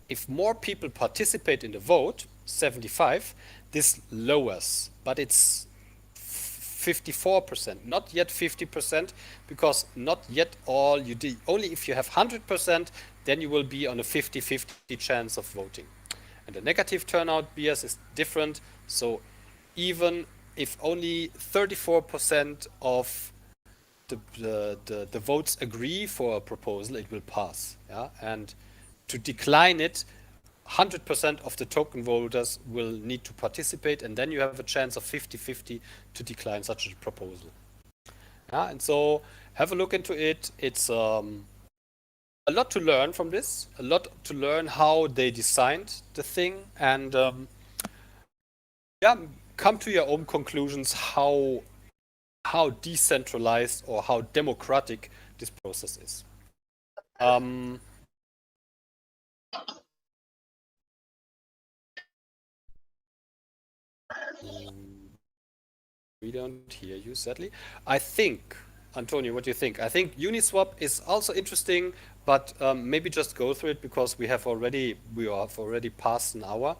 If more people participate in the vote, 75, this lowers, but it's 54%, not yet 50%, because not yet all you do. Only if you have 100%, then you will be on a 50-50 chance of voting. And the negative turnout bias is different. So even if only 34% of the votes agree for a proposal, it will pass. Yeah? And to decline it, 100% of the token voters will need to participate, and then you have a chance of 50-50 to decline such a proposal. Yeah? And so have a look into it. It's a lot to learn from this, a lot to learn how they designed the thing, and come to your own conclusions how decentralized or how democratic this process is. We don't hear you, sadly. I think, Antonio, what do you think? I think Uniswap is also interesting, but maybe just go through it because we have already passed an hour.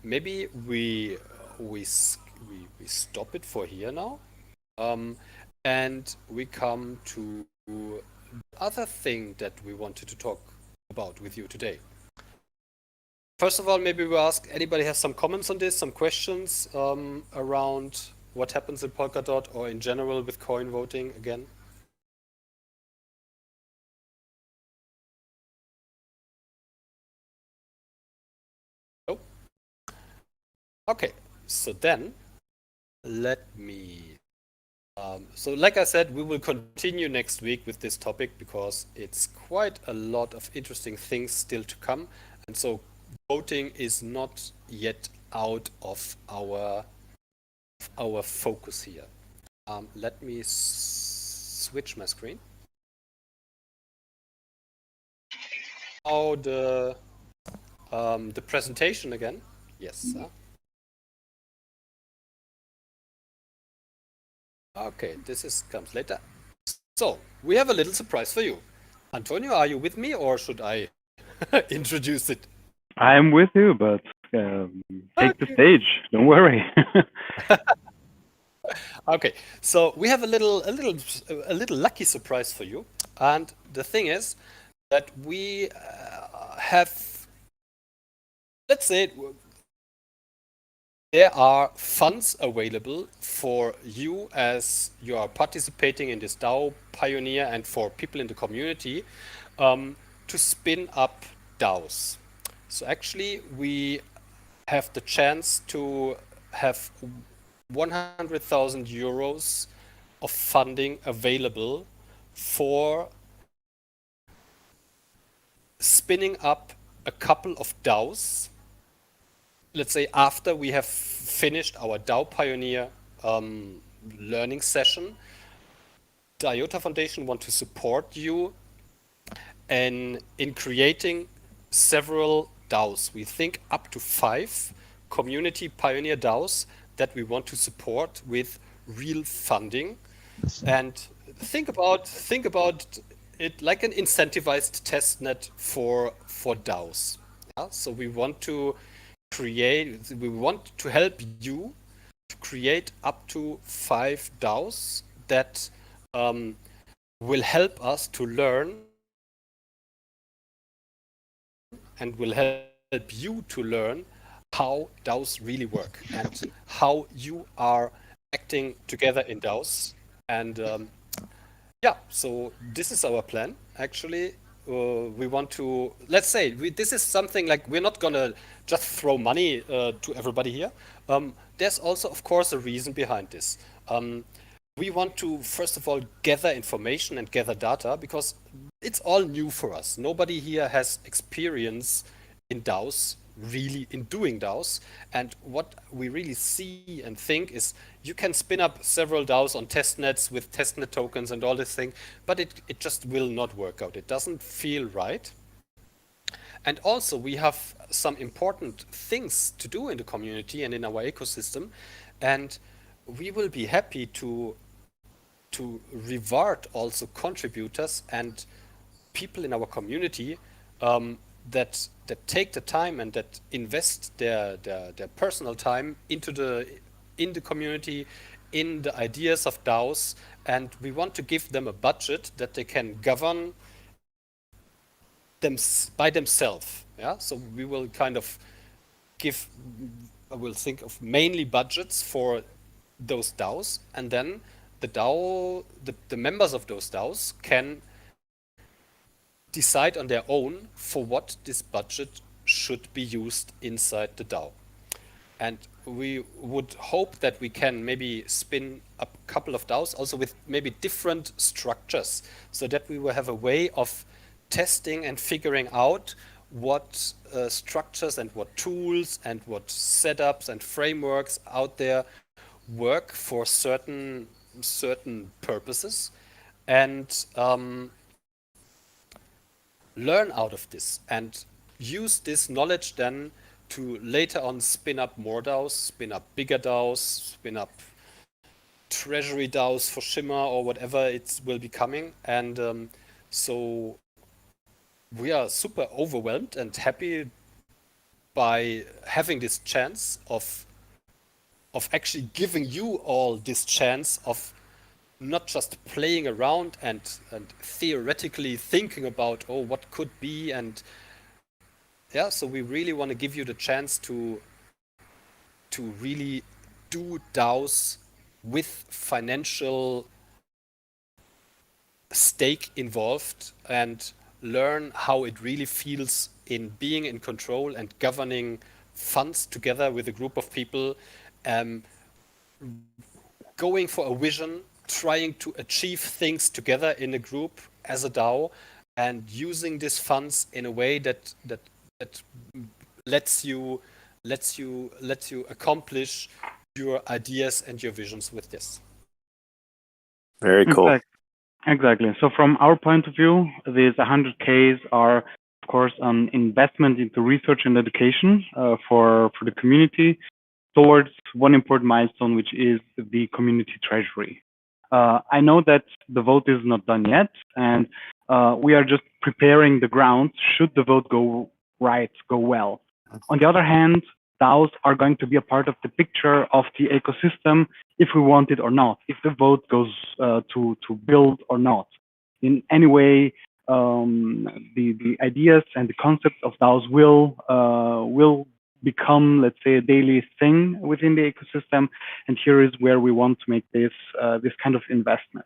Maybe we stop it for here now. And we come to the other thing that we wanted to talk about with you today. First of all, maybe we ask, anybody has some comments on this, some questions around what happens in Polkadot or in general with coin voting again? Nope. Okay, so then let me so like I said, we will continue next week with this topic because it's quite a lot of interesting things still to come. And so voting is not yet out of our focus here. Let me switch my screen. Now the presentation again. Yes. Okay, this comes later. So we have a little surprise for you. Antonio, are you with me, or should I introduce it? I'm with you, but take the stage. Don't worry. Okay, so we have a little lucky surprise for you, and the thing is that we have, let's say, there are funds available for you as you are participating in this DAO Pioneer and for people in the community to spin up DAOs. So actually we have the chance to have 100,000 euros of funding available for spinning up a couple of DAOs. Let's say after we have finished our DAO Pioneer learning session, the IOTA Foundation want to support you in creating several DAOs. We think up to 5 community pioneer DAOs that we want to support with real funding. And think about it like an incentivized testnet for DAOs. Yeah? So we want to help you to create up to 5 DAOs that will help us to learn and will help you to learn how DAOs really work and how you are acting together in DAOs. And yeah, so this is our plan, actually. We want to, let's say, this is something like we're not gonna just throw money to everybody here. There's also, of course, a reason behind this. We want to, first of all, gather information and gather data because it's all new for us. Nobody here has experience in DAOs, really in doing DAOs. And what we really see and think is you can spin up several DAOs on testnets with testnet tokens and all this thing, but it just will not work out. It doesn't feel right. And also we have some important things to do in the community and in our ecosystem. And we will be happy to reward also contributors and people in our community that take the time and that invest their personal time into in the community, in the ideas of DAOs, and we want to give them a budget that they can govern them by themselves. Yeah, so we will kind of we'll think of mainly budgets for those DAOs, and then the members of those DAOs can decide on their own for what this budget should be used inside the DAO. And we would hope that we can maybe spin up a couple of DAOs also with maybe different structures so that we will have a way of testing and figuring out what structures and what tools and what setups and frameworks out there work for certain purposes, and learn out of this and use this knowledge then to later on spin up more DAOs, spin up bigger DAOs, spin up treasury DAOs for Shimmer or whatever it will be coming. And so we are super overwhelmed and happy by having this chance of actually giving you all this chance of not just playing around and theoretically thinking about, oh, what could be, and yeah, so we really want to give you the chance to really do DAOs with financial stake involved and learn how it really feels in being in control and governing funds together with a group of people, going for a vision, trying to achieve things together in a group as a DAO, and using these funds in a way that lets you accomplish your ideas and your visions with this. Very cool. Exactly. So from our point of view, these 100Ks are, of course, an investment into research and education for the community towards one important milestone, which is the community treasury. I know that the vote is not done yet, and we are just preparing the ground should the vote go well. On the other hand, DAOs are going to be a part of the picture of the ecosystem if we want it or not, if the vote goes to build or not. In any way, the ideas and the concepts of DAOs will become, let's say, a daily thing within the ecosystem, and here is where we want to make this kind of investment.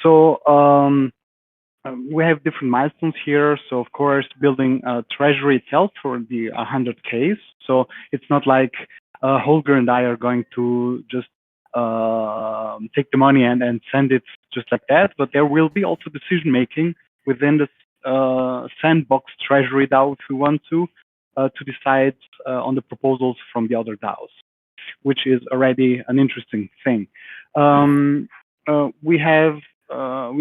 So we have different milestones here. So of course, building a treasury itself for the 100Ks. So it's not like Holger and I are going to just take the money and send it just like that, but there will be also decision making within the sandbox treasury DAO, if we want to decide on the proposals from the other DAOs, which is already an interesting thing. We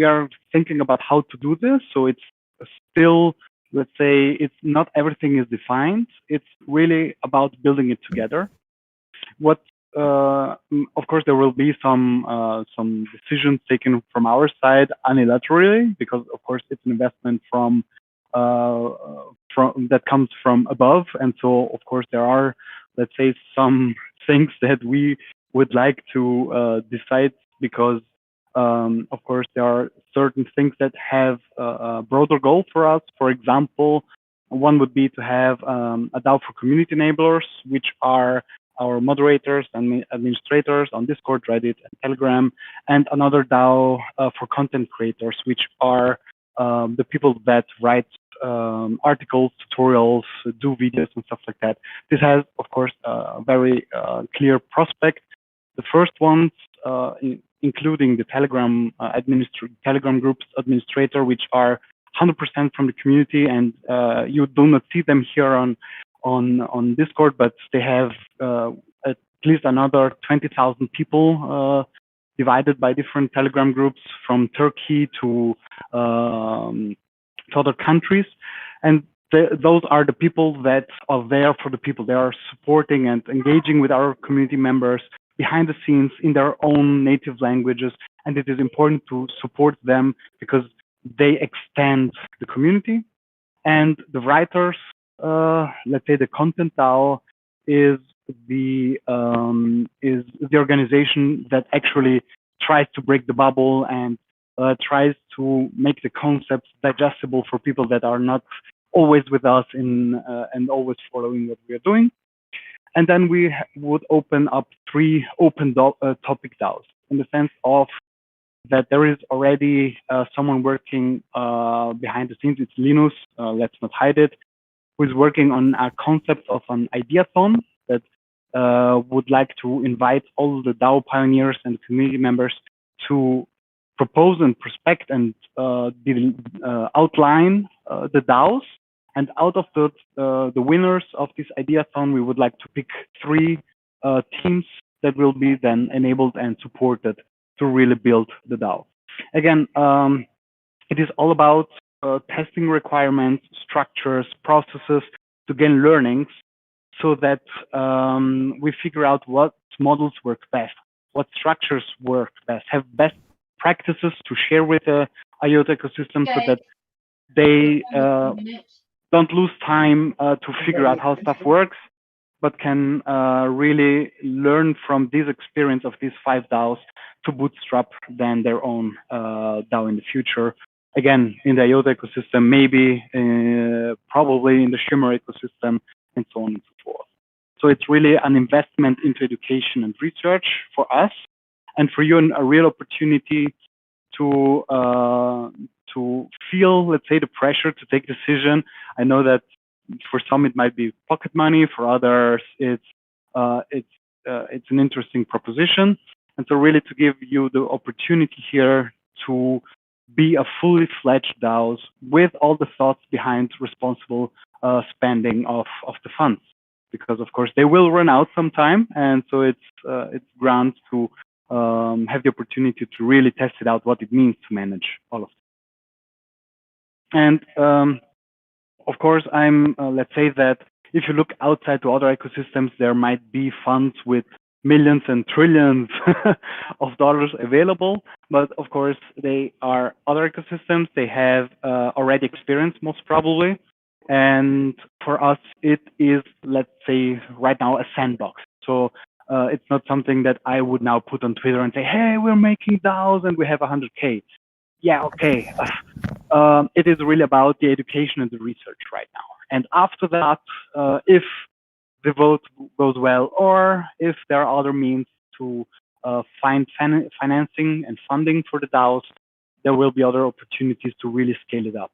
are thinking about how to do this, so it's still, let's say, it's not everything is defined. It's really about building it together. What of course, there will be some decisions taken from our side unilaterally, because of course it's an investment from that comes from above, and so of course there are, let's say, some things that we would like to decide, because of course there are certain things that have a broader goal for us. For example, one would be to have a DAO for community enablers, which are our moderators and administrators on Discord, Reddit, and Telegram, and another DAO for content creators, which are the people that write articles, tutorials, do videos, and stuff like that. This has, of course, a very clear prospect. The first ones, including the Telegram groups administrator, which are 100% from the community, and you do not see them here on Discord, but they have at least another 20,000 people divided by different Telegram groups from Turkey to other countries. And those are the people that are there for the people. They are supporting and engaging with our community members behind the scenes in their own native languages. And it is important to support them because they extend the community. And the writers, let's say the content DAO, is the organization that actually tries to break the bubble and tries to make the concepts digestible for people that are not always with us and always following what we are doing. And then we would open up 3 open topic DAOs, in the sense of that there is already someone working behind the scenes. It's Linus, let's not hide it, who is working on a concept of an ideathon that would like to invite all the DAO pioneers and community members to propose and prospect and outline the DAOs. And out of the winners of this ideathon, we would like to pick 3 teams that will be then enabled and supported to really build the DAO. Again, it is all about testing requirements, structures, processes to gain learnings, so that we figure out what models work best, what structures work best, have best practices to share with the IOTA ecosystem, so that they don't lose time to figure out how stuff works, but can really learn from this experience of these 5 DAOs to bootstrap then their own DAO in the future. Again, in the IOTA ecosystem, maybe, probably in the Shimmer ecosystem, and so on and so forth. So it's really an investment into education and research for us, and for you, a real opportunity to feel, let's say, the pressure to take decision. I know that for some it might be pocket money, for others it's an interesting proposition, and so really to give you the opportunity here to be a fully fledged DAO with all the thoughts behind responsible spending of the funds, because of course they will run out sometime, and so it's grand to have the opportunity to really test it out, what it means to manage all of it. And of course, let's say that if you look outside to other ecosystems, there might be funds with millions and trillions of dollars available, but of course they are other ecosystems. They have already experience, most probably, and for us it is, let's say, right now a sandbox. So it's not something that I would now put on Twitter and say, hey, we're making DAOs and we have 100K. Yeah, okay. It is really about the education and the research right now. And after that, if the vote goes well, or if there are other means to find financing and funding for the DAOs, there will be other opportunities to really scale it up.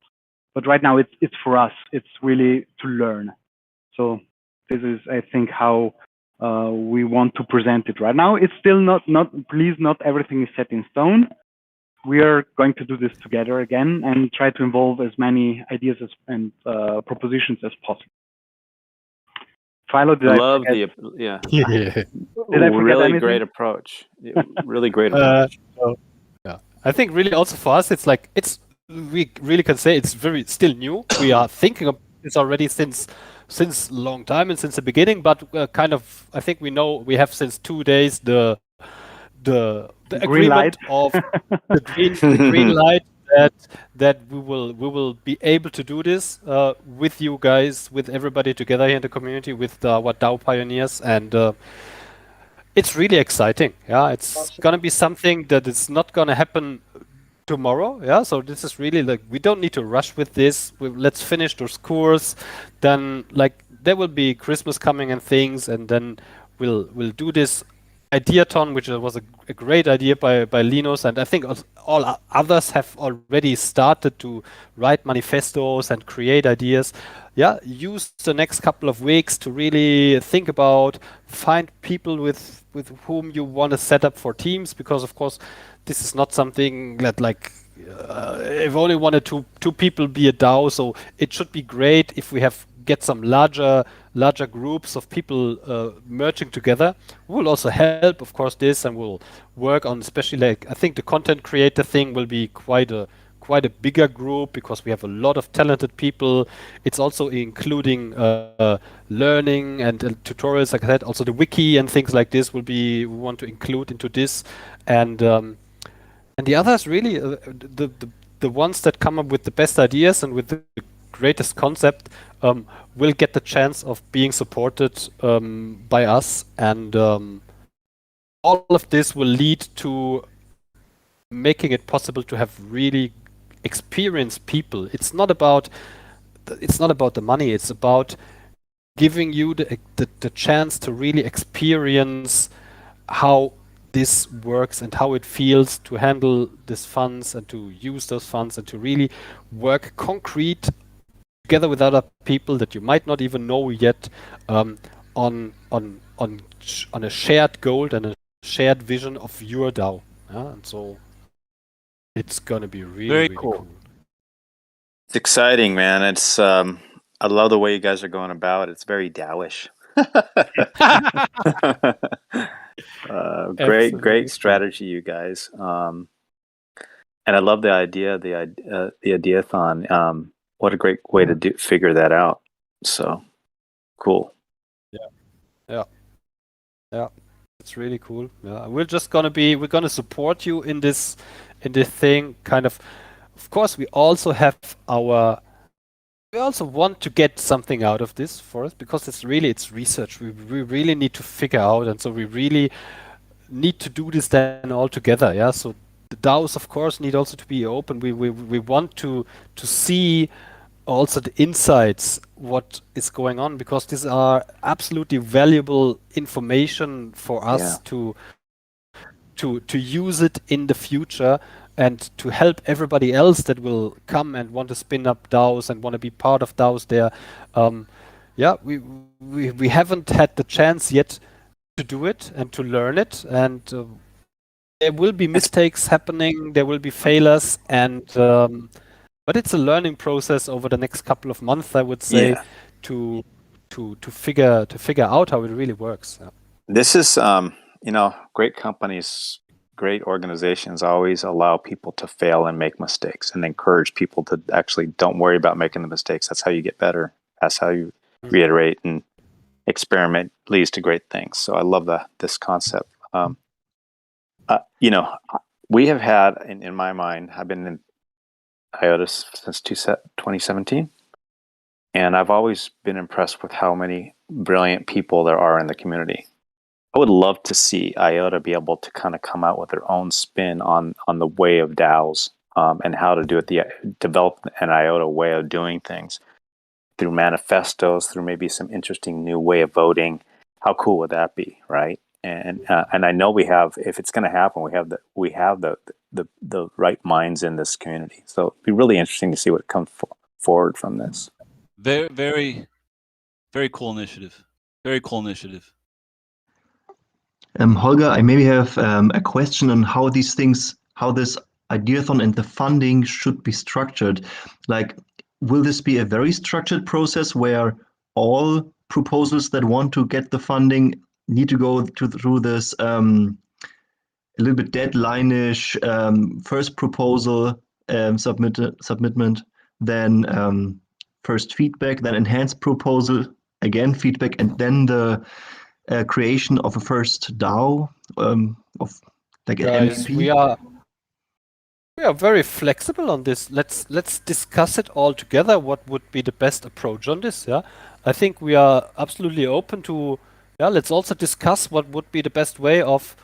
But right now, it's for us. It's really to learn. So this is, I think, how we want to present it right now. It's still please, not everything is set in stone. We are going to do this together again and try to involve as many ideas and propositions as possible. Philo, did I Love forget? yeah. Yeah. Did I forget Really anything? great approach. Really great approach. Yeah, I think really also for us, it's like we really can say it's very still new. We are thinking of this already since long time and since the beginning, but kind of I think we have since 2 days the Green light. agreement of the green light that we will be able to do this with you guys, with everybody together here in the community, with our DAO pioneers, and it's really exciting. Yeah, it's gonna be something that is not gonna happen tomorrow. Yeah, so this is really like we don't need to rush with this. Let's finish those course. Then like there will be Christmas coming and things, and then we'll do this Ideaton, which was a great idea by Linus, and I think all others have already started to write manifestos and create ideas. Yeah, use the next couple of weeks to really think about, find people with whom you want to set up for teams, because of course this is not something that like if only one or two people be a DAO, so it should be great if we get some larger groups of people merging together. We'll also help, of course, this, and we'll work on, especially like I think the content creator thing will be quite a bigger group because we have a lot of talented people. It's also including learning and tutorials, like I said. Also the wiki and things like this we want to include into this, and the others really the ones that come up with the best ideas and with the greatest concept will get the chance of being supported by us, and all of this will lead to making it possible to have really experienced people. It's not about the money. It's about giving you the chance to really experience how this works and how it feels to handle these funds and to use those funds and to really work concrete together with other people that you might not even know yet on a shared goal and a shared vision of your DAO. Yeah? And so it's gonna be really cool. It's exciting, man. It's I love the way you guys are going about it. It's very DAO-ish. Great strategy, you guys. And I love the idea, the ideathon. What a great way to figure that out. So cool. Yeah. It's really cool. Yeah, we're gonna support you in this thing. Kind of course, we also want to get something out of this for us because it's research. We really need to figure out, and so we really need to do this then all together. Yeah. So the DAOs, of course, need also to be open. We want to see also the insights, what is going on, because these are absolutely valuable information for us to use it in the future and to help everybody else that will come and want to spin up DAOs and want to be part of DAOs there. We haven't had the chance yet to do it and to learn it, and there will be mistakes happening, there will be failures, and but it's a learning process over the next couple of months, I would say, to figure out how it really works. Yeah. This is great companies, great organizations always allow people to fail and make mistakes and encourage people to actually don't worry about making the mistakes. That's how you get better. That's how you reiterate and experiment leads to great things. So I love this concept. We have had, in my mind, I've been in IOTA since 2017, and I've always been impressed with how many brilliant people there are in the community. I would love to see IOTA be able to kind of come out with their own spin on the way of DAOs and how to do it, develop an IOTA way of doing things through manifestos, through maybe some interesting new way of voting. How cool would that be, right? And I know we have, if it's going to happen, we have the right minds in this community. So it'd be really interesting to see what comes forward from this. Very, very, very cool initiative. Very cool initiative. Holger, I maybe have a question on how this ideathon and the funding should be structured. Like, will this be a very structured process where all proposals that want to get the funding need to go through this a little bit deadline-ish first proposal submitment, then first feedback, then enhanced proposal, again feedback, and then the creation of a first DAO of like an Guys, MVP? we are very flexible on this. Let's discuss it all together. What would be the best approach on this? Yeah, I think we are absolutely open to. Yeah, let's also discuss what would be the best way of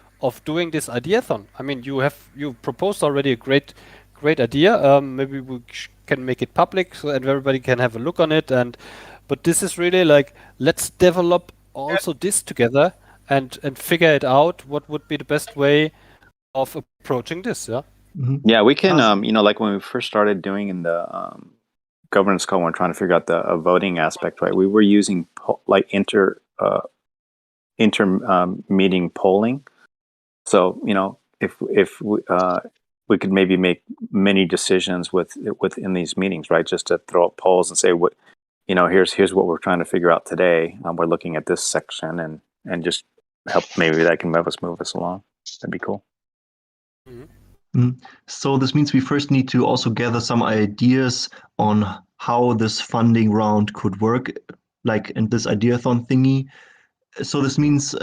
doing this ideathon. I mean, you proposed already a great idea. Maybe we can make it public so and everybody can have a look on it. But this is really like, let's develop also this together and figure it out. What would be the best way of approaching this? Yeah. Mm-hmm. Yeah, we can, like when we first started doing in the governance call, when we're trying to figure out the voting aspect, right? We were using meeting polling. So, if we could maybe make many decisions within these meetings, right? Just to throw up polls and say, here's what we're trying to figure out today. We're looking at this section and just help. Maybe that can move us along. That'd be cool. Mm-hmm. So this means we first need to also gather some ideas on how this funding round could work, like in this ideathon thingy. So this means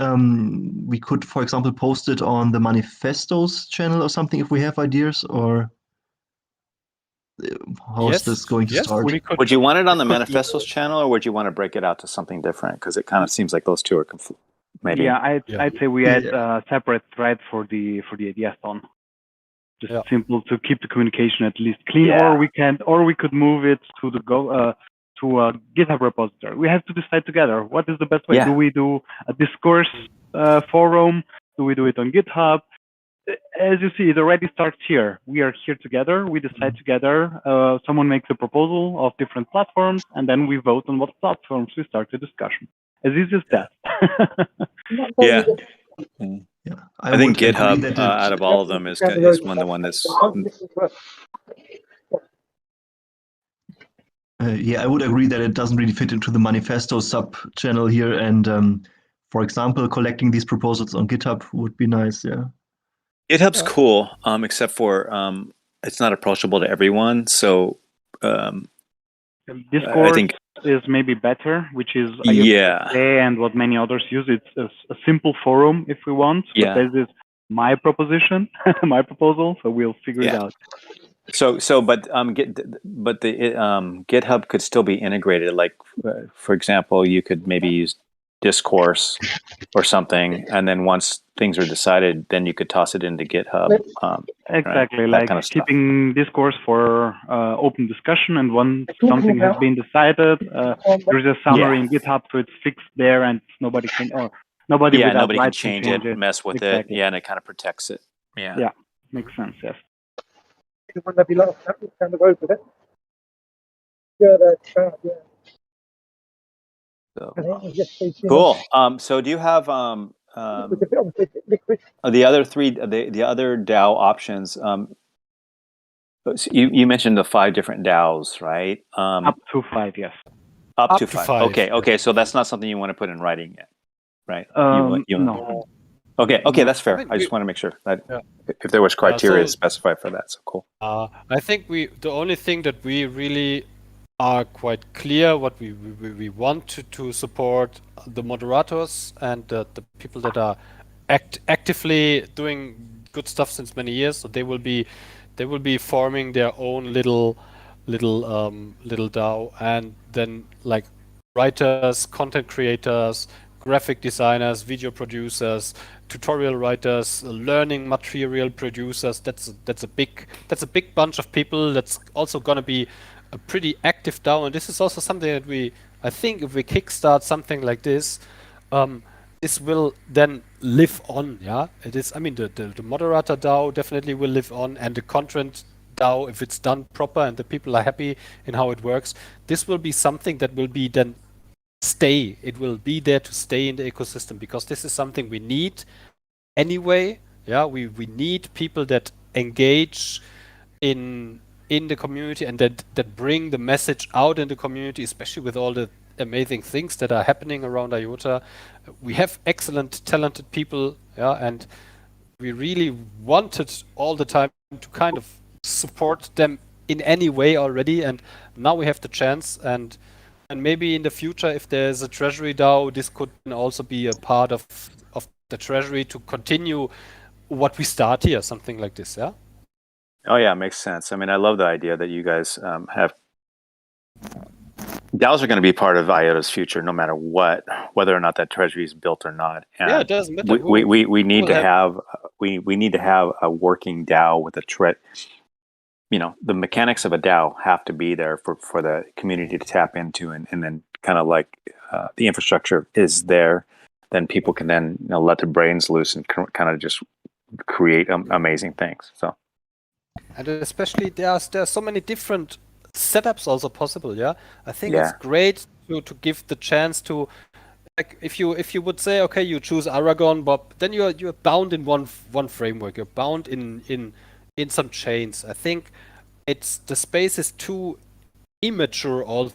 we could, for example, post it on the manifestos channel or something if we have ideas, or how is this going to start? Would you want it on the manifestos channel, or would you want to break it out to something different? Because it kind of seems like those two are maybe. Yeah, I'd say we add a separate thread for the ideathon. Just simple to keep the communication at least clean, or we could move it to the to a GitHub repository. We have to decide together what is the best way. Yeah. Do we do a discourse forum? Do we do it on GitHub? As you see, it already starts here. We are here together. We decide together. Someone makes a proposal of different platforms, and then we vote on what platforms we start the discussion. As easy as that. Yeah. Yeah, I think GitHub, out of all of them, is the one that's. Yeah, I would agree that it doesn't really fit into the manifesto sub channel here. And for example, collecting these proposals on GitHub would be nice. Yeah. GitHub's cool, except for it's not approachable to everyone. So Discourse I think is maybe better, which is IOTA and what many others use. It's a simple forum if we want. Yeah. But this is my proposition, my proposal. So we'll figure it out. But the GitHub could still be integrated. Like, for example, you could maybe use Discourse or something, and then once things are decided, then you could toss it into GitHub. Exactly, right? like kind of keeping Discourse for open discussion, and once something has been decided, there's a summary in GitHub, so it's fixed there, and nobody can change it, mess with it. Yeah, and it kind of protects it. Yeah, makes sense. Yes. Wouldn't that be like down the road with it? Yeah, that's yeah. So, cool. So do you have the other three, the other DAO options? So you mentioned the 5 different DAOs, right? Up to 5, yes. Up to 5. Okay. So that's not something you want to put in writing yet, right? No. Okay, that's fair. I just want to make sure that if there was criteria specified for that, so cool. I think the only thing that we really are quite clear what we want to support the moderators and the people that are actively doing good stuff since many years. So they will be forming their own little DAO, and then like writers, content creators, graphic designers, video producers, tutorial writers, learning material producers. That's a big bunch of people. That's also gonna be a pretty active DAO, and this is also something that I think if we kickstart something like this, this will then live on. Yeah, it is. I mean, the moderator DAO definitely will live on, and the content DAO, if it's done proper and the people are happy in how it works, this will be something that will be then stay. It will be there to stay in the ecosystem, because this is something we need anyway. Yeah, we need people that engage in the community and that bring the message out in the community, especially with all the amazing things that are happening around IOTA. We have excellent, talented people, yeah, and we really wanted all the time to kind of support them in any way already, and now we have the chance, and maybe in the future, if there's a treasury DAO, this could also be a part of the treasury to continue what we start here, something like this, yeah? Oh yeah, makes sense. I mean, I love the idea that you guys have. DAOs are going to be part of IOTA's future, no matter what, whether or not that treasury is built or not. And yeah, it doesn't matter. We need to have we need to have a working DAO with a the mechanics of a DAO have to be there for the community to tap into, and then kind of like the infrastructure is there, then people can then let their brains loose and kind of just create amazing things. So. And especially there's so many different setups also possible, yeah? I think it's great to give the chance to, like, if you would say, okay, you choose Aragon, but then you're bound in one framework. You're bound in some chains. I think the space is too immature also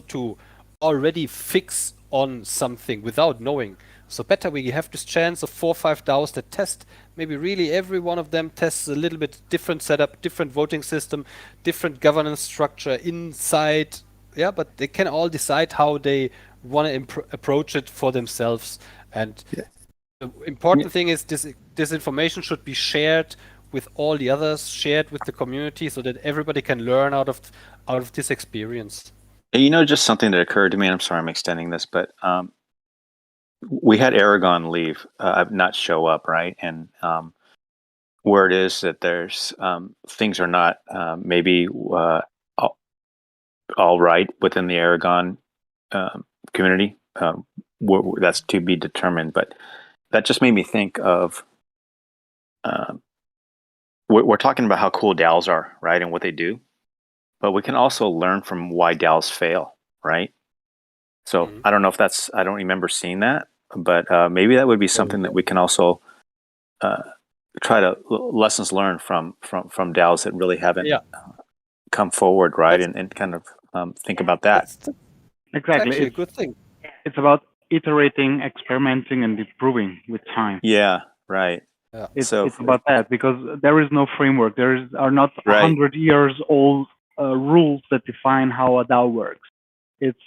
to already fix on something without knowing. So better we have this chance of 4 or 5 DAOs that test. Maybe really every one of them tests a little bit different setup, different voting system, different governance structure inside. Yeah, but they can all decide how they want to approach it for themselves. And the important thing is this information should be shared with all the others, shared with the community, so that everybody can learn out of this experience. Just something that occurred to me, and I'm sorry I'm extending this, but we had Aragon leave, not show up, right? And where it is that there's things are not maybe all right within the Aragon community. That's to be determined, but that just made me think of we're talking about how cool DAOs are, right, and what they do, but we can also learn from why DAOs fail, right? So I don't know if I don't remember seeing that, but maybe that would be something that we can also try to lessons learned from DAOs that really haven't come forward, right? And kind of think about that. Exactly. It's a good thing. It's about iterating, experimenting, and improving with time. Yeah, right. Yeah. It's about that, because there is no framework. Are not 100 years old rules that define how a DAO works. It's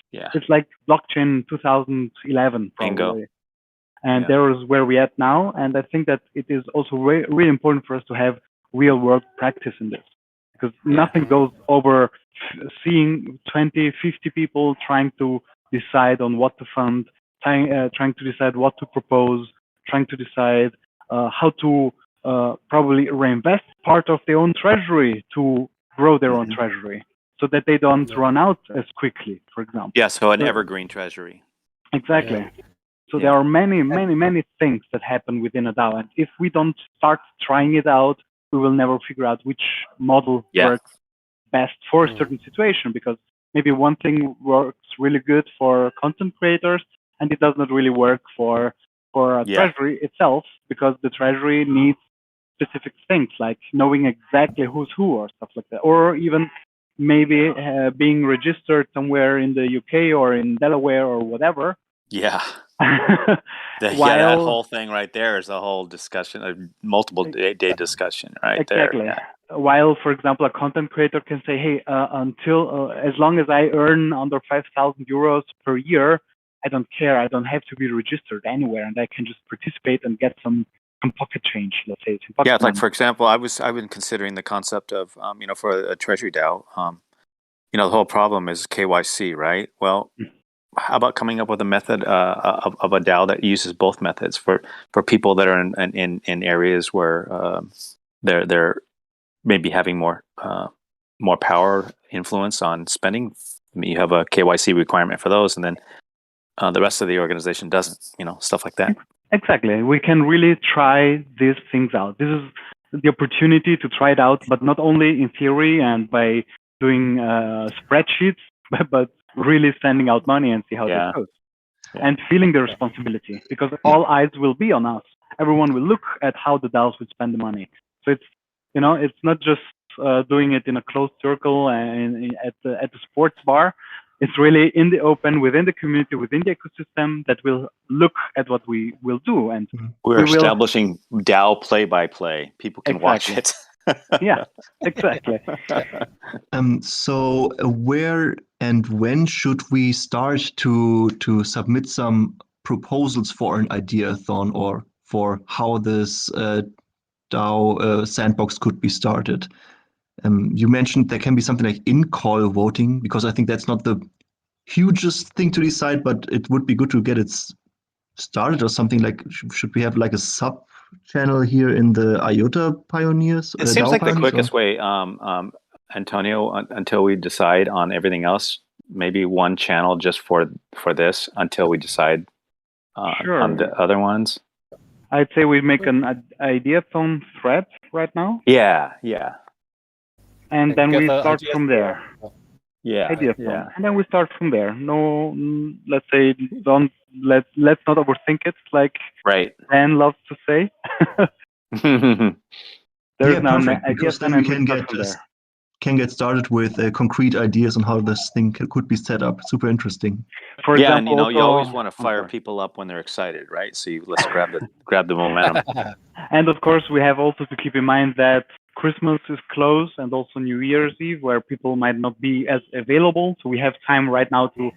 like blockchain 2011 probably. Bingo. And there is where we're at now. And I think that it is also really important for us to have real world practice in this, because nothing goes over seeing 20, 50 people trying to decide on what to fund, trying to decide what to propose, trying to decide how to probably reinvest part of their own treasury to grow their own treasury, so that they don't run out as quickly, for example. Yeah, so an evergreen treasury. Exactly. Yeah. So there are many, many, many things that happen within a DAO. And if we don't start trying it out, we will never figure out which model works best for a certain situation, because maybe one thing works really good for content creators and it does not really work for a treasury itself, because the treasury needs specific things like knowing exactly who's who or stuff like that, or even maybe being registered somewhere in the UK or in Delaware or whatever. Yeah. That whole thing right there is a whole discussion, a multiple day discussion right exactly. there. Yeah. While, for example, a content creator can say, hey, until as long as I earn under 5,000 euros per year, I don't care. I don't have to be registered anywhere, and I can just participate and get some pocket change, let's say. It's like, for example, I've been considering the concept of, for a treasury DAO, the whole problem is KYC, right? Well, how about coming up with a method of a DAO that uses both methods for people that are in areas where they're maybe having more power, influence on spending. I mean, you have a KYC requirement for those, and then the rest of the organization doesn't. Stuff like that. Exactly. We can really try these things out. This is the opportunity to try it out, but not only in theory and by doing spreadsheets, but really sending out money and see how that goes. And feeling the responsibility, because all eyes will be on us. everyone will look at how the DAOs would spend the money. So it's, it's not just doing it in a closed circle and at the sports bar. It's really in the open, within the community, within the ecosystem, that will look at what we will do. And we're establishing DAO play-by-play. People can watch it. Yeah, exactly. So where and when should we start to submit some proposals for an ideathon, or for how this DAO sandbox could be started? You mentioned there can be something like in-call voting, because I think that's not the hugest thing to decide, but it would be good to get it started, or something like, should we have like a sub channel here in the IOTA Pioneers? It seems like the quickest way, Antonio, until we decide on everything else, maybe one channel just for this until we decide on the other ones. I'd say we make an ideathon thread right now. Yeah. And then we start from there. Yeah. And then we start from there. No, let's say, let's not overthink it, like Dan loves to say. There's now an ideathon, and we can get started with concrete ideas on how this thing could be set up. Super interesting. For example, and you always want to fire people up when they're excited, right? So let's grab the momentum. And of course, we have also to keep in mind that Christmas is close, and also New Year's Eve, where people might not be as available. So we have time right now to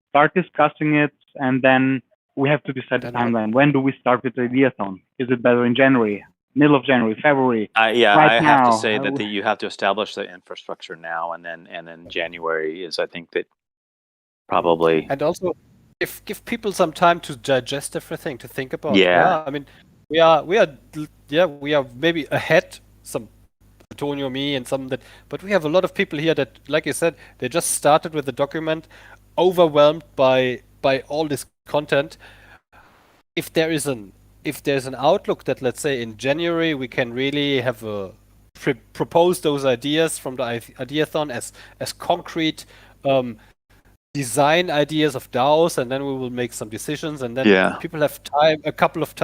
start discussing it, and then we have to decide the timeline. When do we start with the ideathon? Is it better in January, middle of January, February? I have to say that you have to establish the infrastructure now, and then January is, I think, that probably. And also give people some time to digest everything, to think about. Yeah. I mean, we are maybe ahead. Some Antonio, me, and some that, but we have a lot of people here that, like you said, they just started with the document, overwhelmed by all this content. If there's an outlook that, let's say, in January we can really have propose those ideas from the ideathon as concrete design ideas of DAOs, and then we will make some decisions, and then people have a couple of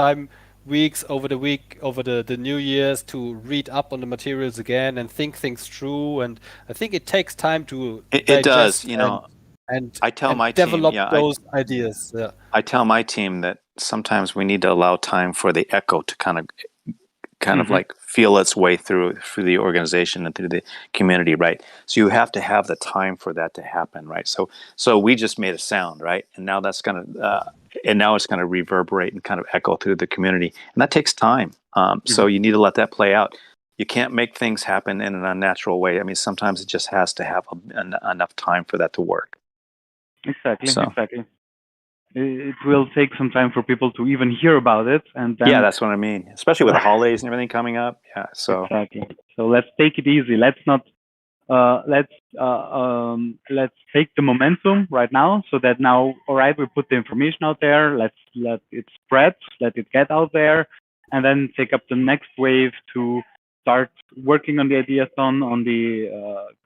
weeks over the New Year's to read up on the materials again and think things through. And I think it takes time to it does, and I tell my develop team, those ideas. I tell my team that sometimes we need to allow time for the echo to kind of like feel its way through the organization and through the community, right? So you have to have the time for that to happen, right? So we just made a sound, right? And now that's now it's going to reverberate and kind of echo through the community, and that takes time. So you need to let that play out. You can't make things happen in an unnatural way. I mean, sometimes it just has to have enough time for that to work. Exactly. It will take some time for people to even hear about it, and then, that's what I mean. Especially with the holidays and everything coming up. Yeah. So exactly. So let's take it easy. Let's not. Let's take the momentum right now, so that now, all right, we put the information out there. Let it spread. Let it get out there, and then take up the next wave to start working on the ideathon, on the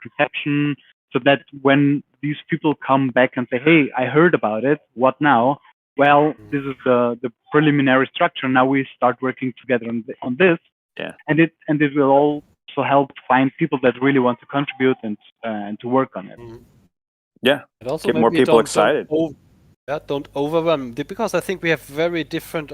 conception, so that when these people come back and say, hey, I heard about it, what now? Well, this is the preliminary structure. Now we start working together on this. Yeah. And it will also help find people that really want to contribute and to work on it. Yeah. And also get more people excited. Don't overwhelm, because I think we have very different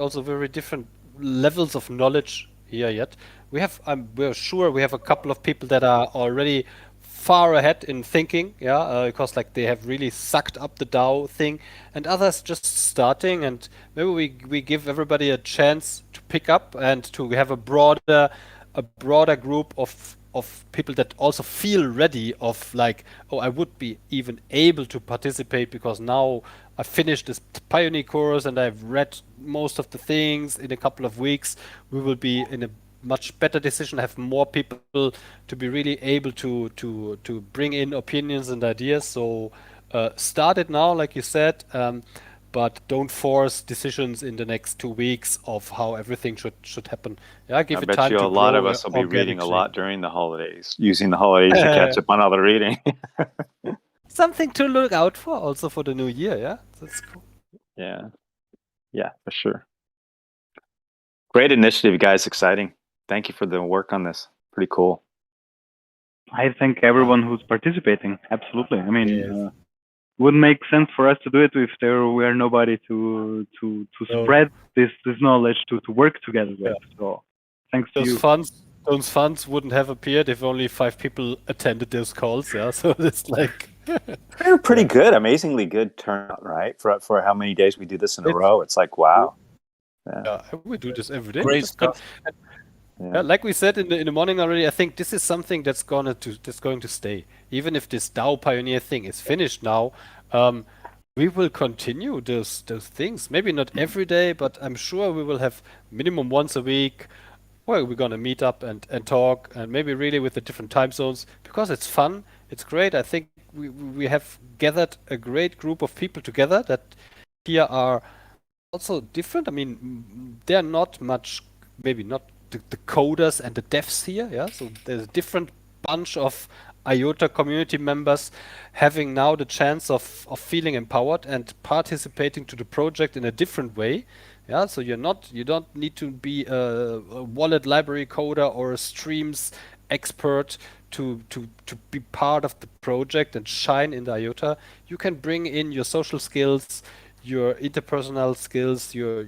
levels of knowledge here yet. We're sure we have a couple of people that are already far ahead in thinking, because like they have really sucked up the DAO thing, and others just starting, and maybe we give everybody a chance to pick up and to have a broader group of people that also feel ready, of like, oh, I would be even able to participate because now I finished this Pioneer course and I've read most of the things. In a couple of weeks we will be in a much better decision, have more people to be really able to bring in opinions and ideas. So start it now, like you said, but don't force decisions in the next 2 weeks of how everything should happen. Give it time to grow. A lot of us will be reading a lot during the holidays, using the holidays to catch up on all the reading. Something to look out for also for the new year, That's cool. Yeah, for sure. Great initiative, guys. Exciting. Thank you for the work on this. Pretty cool. I thank everyone who's participating. Absolutely. I mean, Yes. wouldn't make sense for us to do it if there were nobody to No. spread this knowledge to work together with. So thanks to you. Those funds wouldn't have appeared if only 5 people attended those calls. Yeah, so it's like They were pretty good, amazingly good turnout, right? For how many days we do this in a row. It's like, wow. Yeah, we do this every day. Great stuff. Yeah. Like we said in the morning already, I think this is something that's going to stay. Even if this DAO Pioneer thing is finished now, we will continue those things. Maybe not every day, but I'm sure we will have minimum once a week where we're gonna meet up and talk, and maybe really with the different time zones, because it's fun, it's great. I think we have gathered a great group of people together that here are also different. I mean, they're not much, maybe not the coders and the devs here, yeah. So there's a different bunch of IOTA community members having now the chance of feeling empowered and participating to the project in a different way. Yeah, so you don't need to be a wallet library coder or a streams expert to be part of the project and shine in the IOTA. You can bring in your social skills, your interpersonal skills, your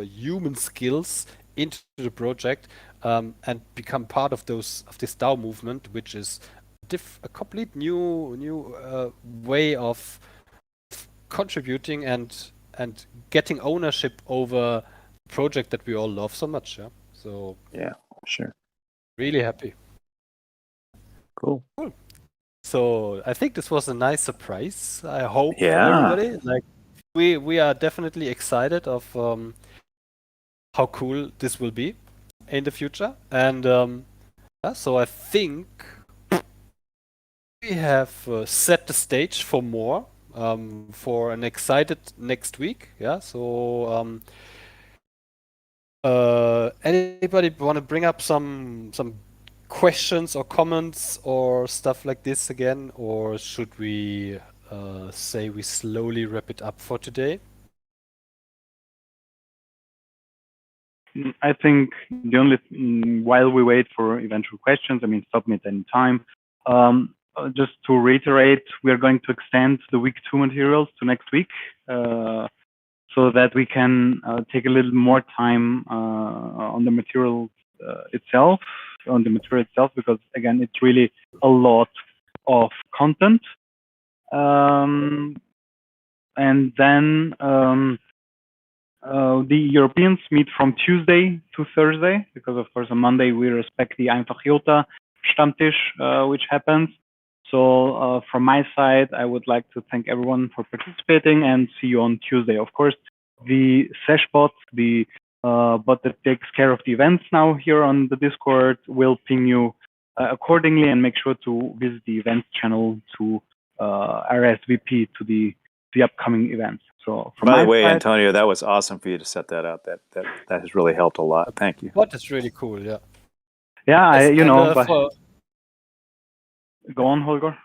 human skills into the project, and become part of this DAO movement, which is a complete new way of contributing and getting ownership over a project that we all love so much. Yeah. So Yeah, sure. really happy. Cool. So I think this was a nice surprise. I hope for Yeah. everybody. Like we are definitely excited of how cool this will be in the future. And yeah, so I think we have set the stage for more, for an excited next week. Yeah. So anybody want to bring up some questions or comments or stuff like this again, or should we say we slowly wrap it up for today? I think the only while we wait for eventual questions, I mean, submit any time. Just to reiterate, we are going to extend the week 2 materials to next week, so that we can take a little more time on the material itself, because again, it's really a lot of content. And then the Europeans meet from Tuesday to Thursday, because of course on Monday we respect the Einfach IOTA Stammtisch, which happens. So from my side, I would like to thank everyone for participating and see you on Tuesday. Of course, the Seshbot, the bot that takes care of the events now here on the Discord, will ping you accordingly, and make sure to visit the events channel to RSVP to the upcoming events. So from By my the way, side, Antonio, that was awesome for you to set that up. That has really helped a lot. Thank you. What is really cool, yeah. yeah, Yes, and, but go on, Holger.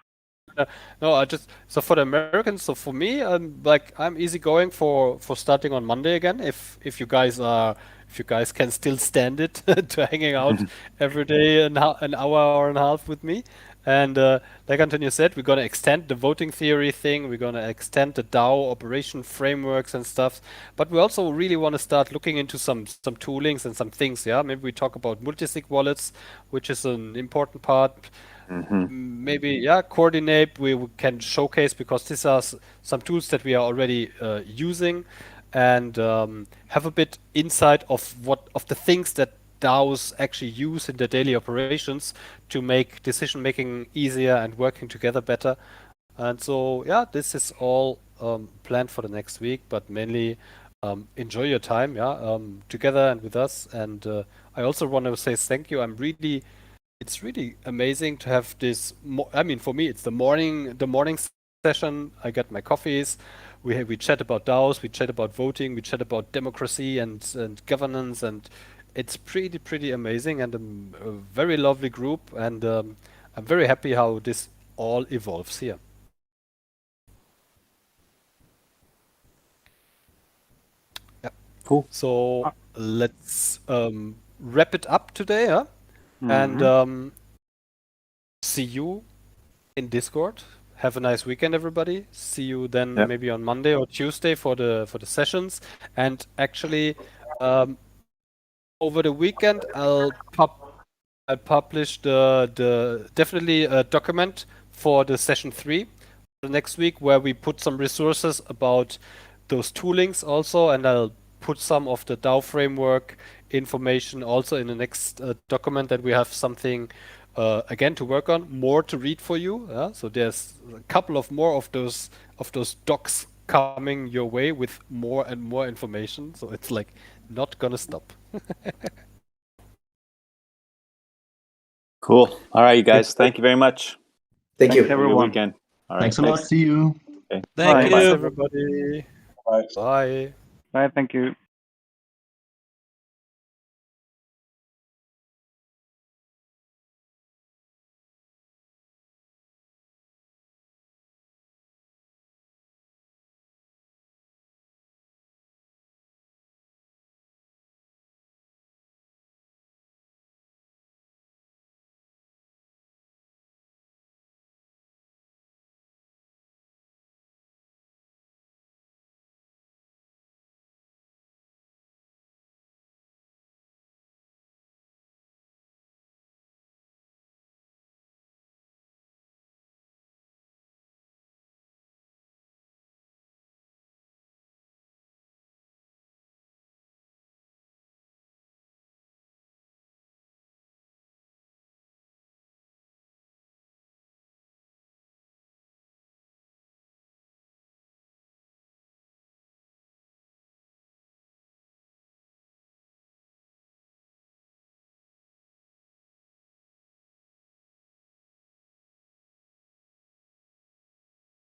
No, so for the Americans, so for me, I'm easygoing for starting on Monday again. If you guys can still stand it to hanging out every day an hour and a half with me. And like Antonio said, we're gonna extend the voting theory thing. We're gonna extend the DAO operation frameworks and stuff. But we also really want to start looking into some toolings and some things. Yeah, maybe we talk about multisig wallets, which is an important part. Maybe, yeah, coordinate we can showcase, because these are some tools that we are already using, and have a bit insight of the things that DAOs actually use in their daily operations to make decision making easier and working together better. And so yeah, this is all planned for the next week, but mainly enjoy your time, yeah, together and with us. And I also want to say thank you. It's really amazing to have this. I mean, for me, it's the morning session. I get my coffees. We chat about DAOs. We chat about voting. We chat about democracy and governance, and it's pretty amazing, and a very lovely group. And I'm very happy how this all evolves here. Cool. So let's wrap it up today, huh? Mhm. And see you in Discord. Have a nice weekend, everybody. See you then Yep. maybe on Monday or Tuesday for the sessions. And actually, over the weekend, I'll publish the definitely a document for the session 3 the next week, where we put some resources about those toolings also, and I'll put some of the DAO framework information also in the next document, that we have something again to work on, more to read for you. So there's a couple of more of those docs coming your way with more and more information. So it's like not gonna stop. Cool. All right, you guys. Thank you very much. Thank Thanks, you. Have a good everyone. weekend. All right. Thanks a lot. See you. Okay. Thank Bye. you, everybody. Bye. Bye. Bye. Thank you.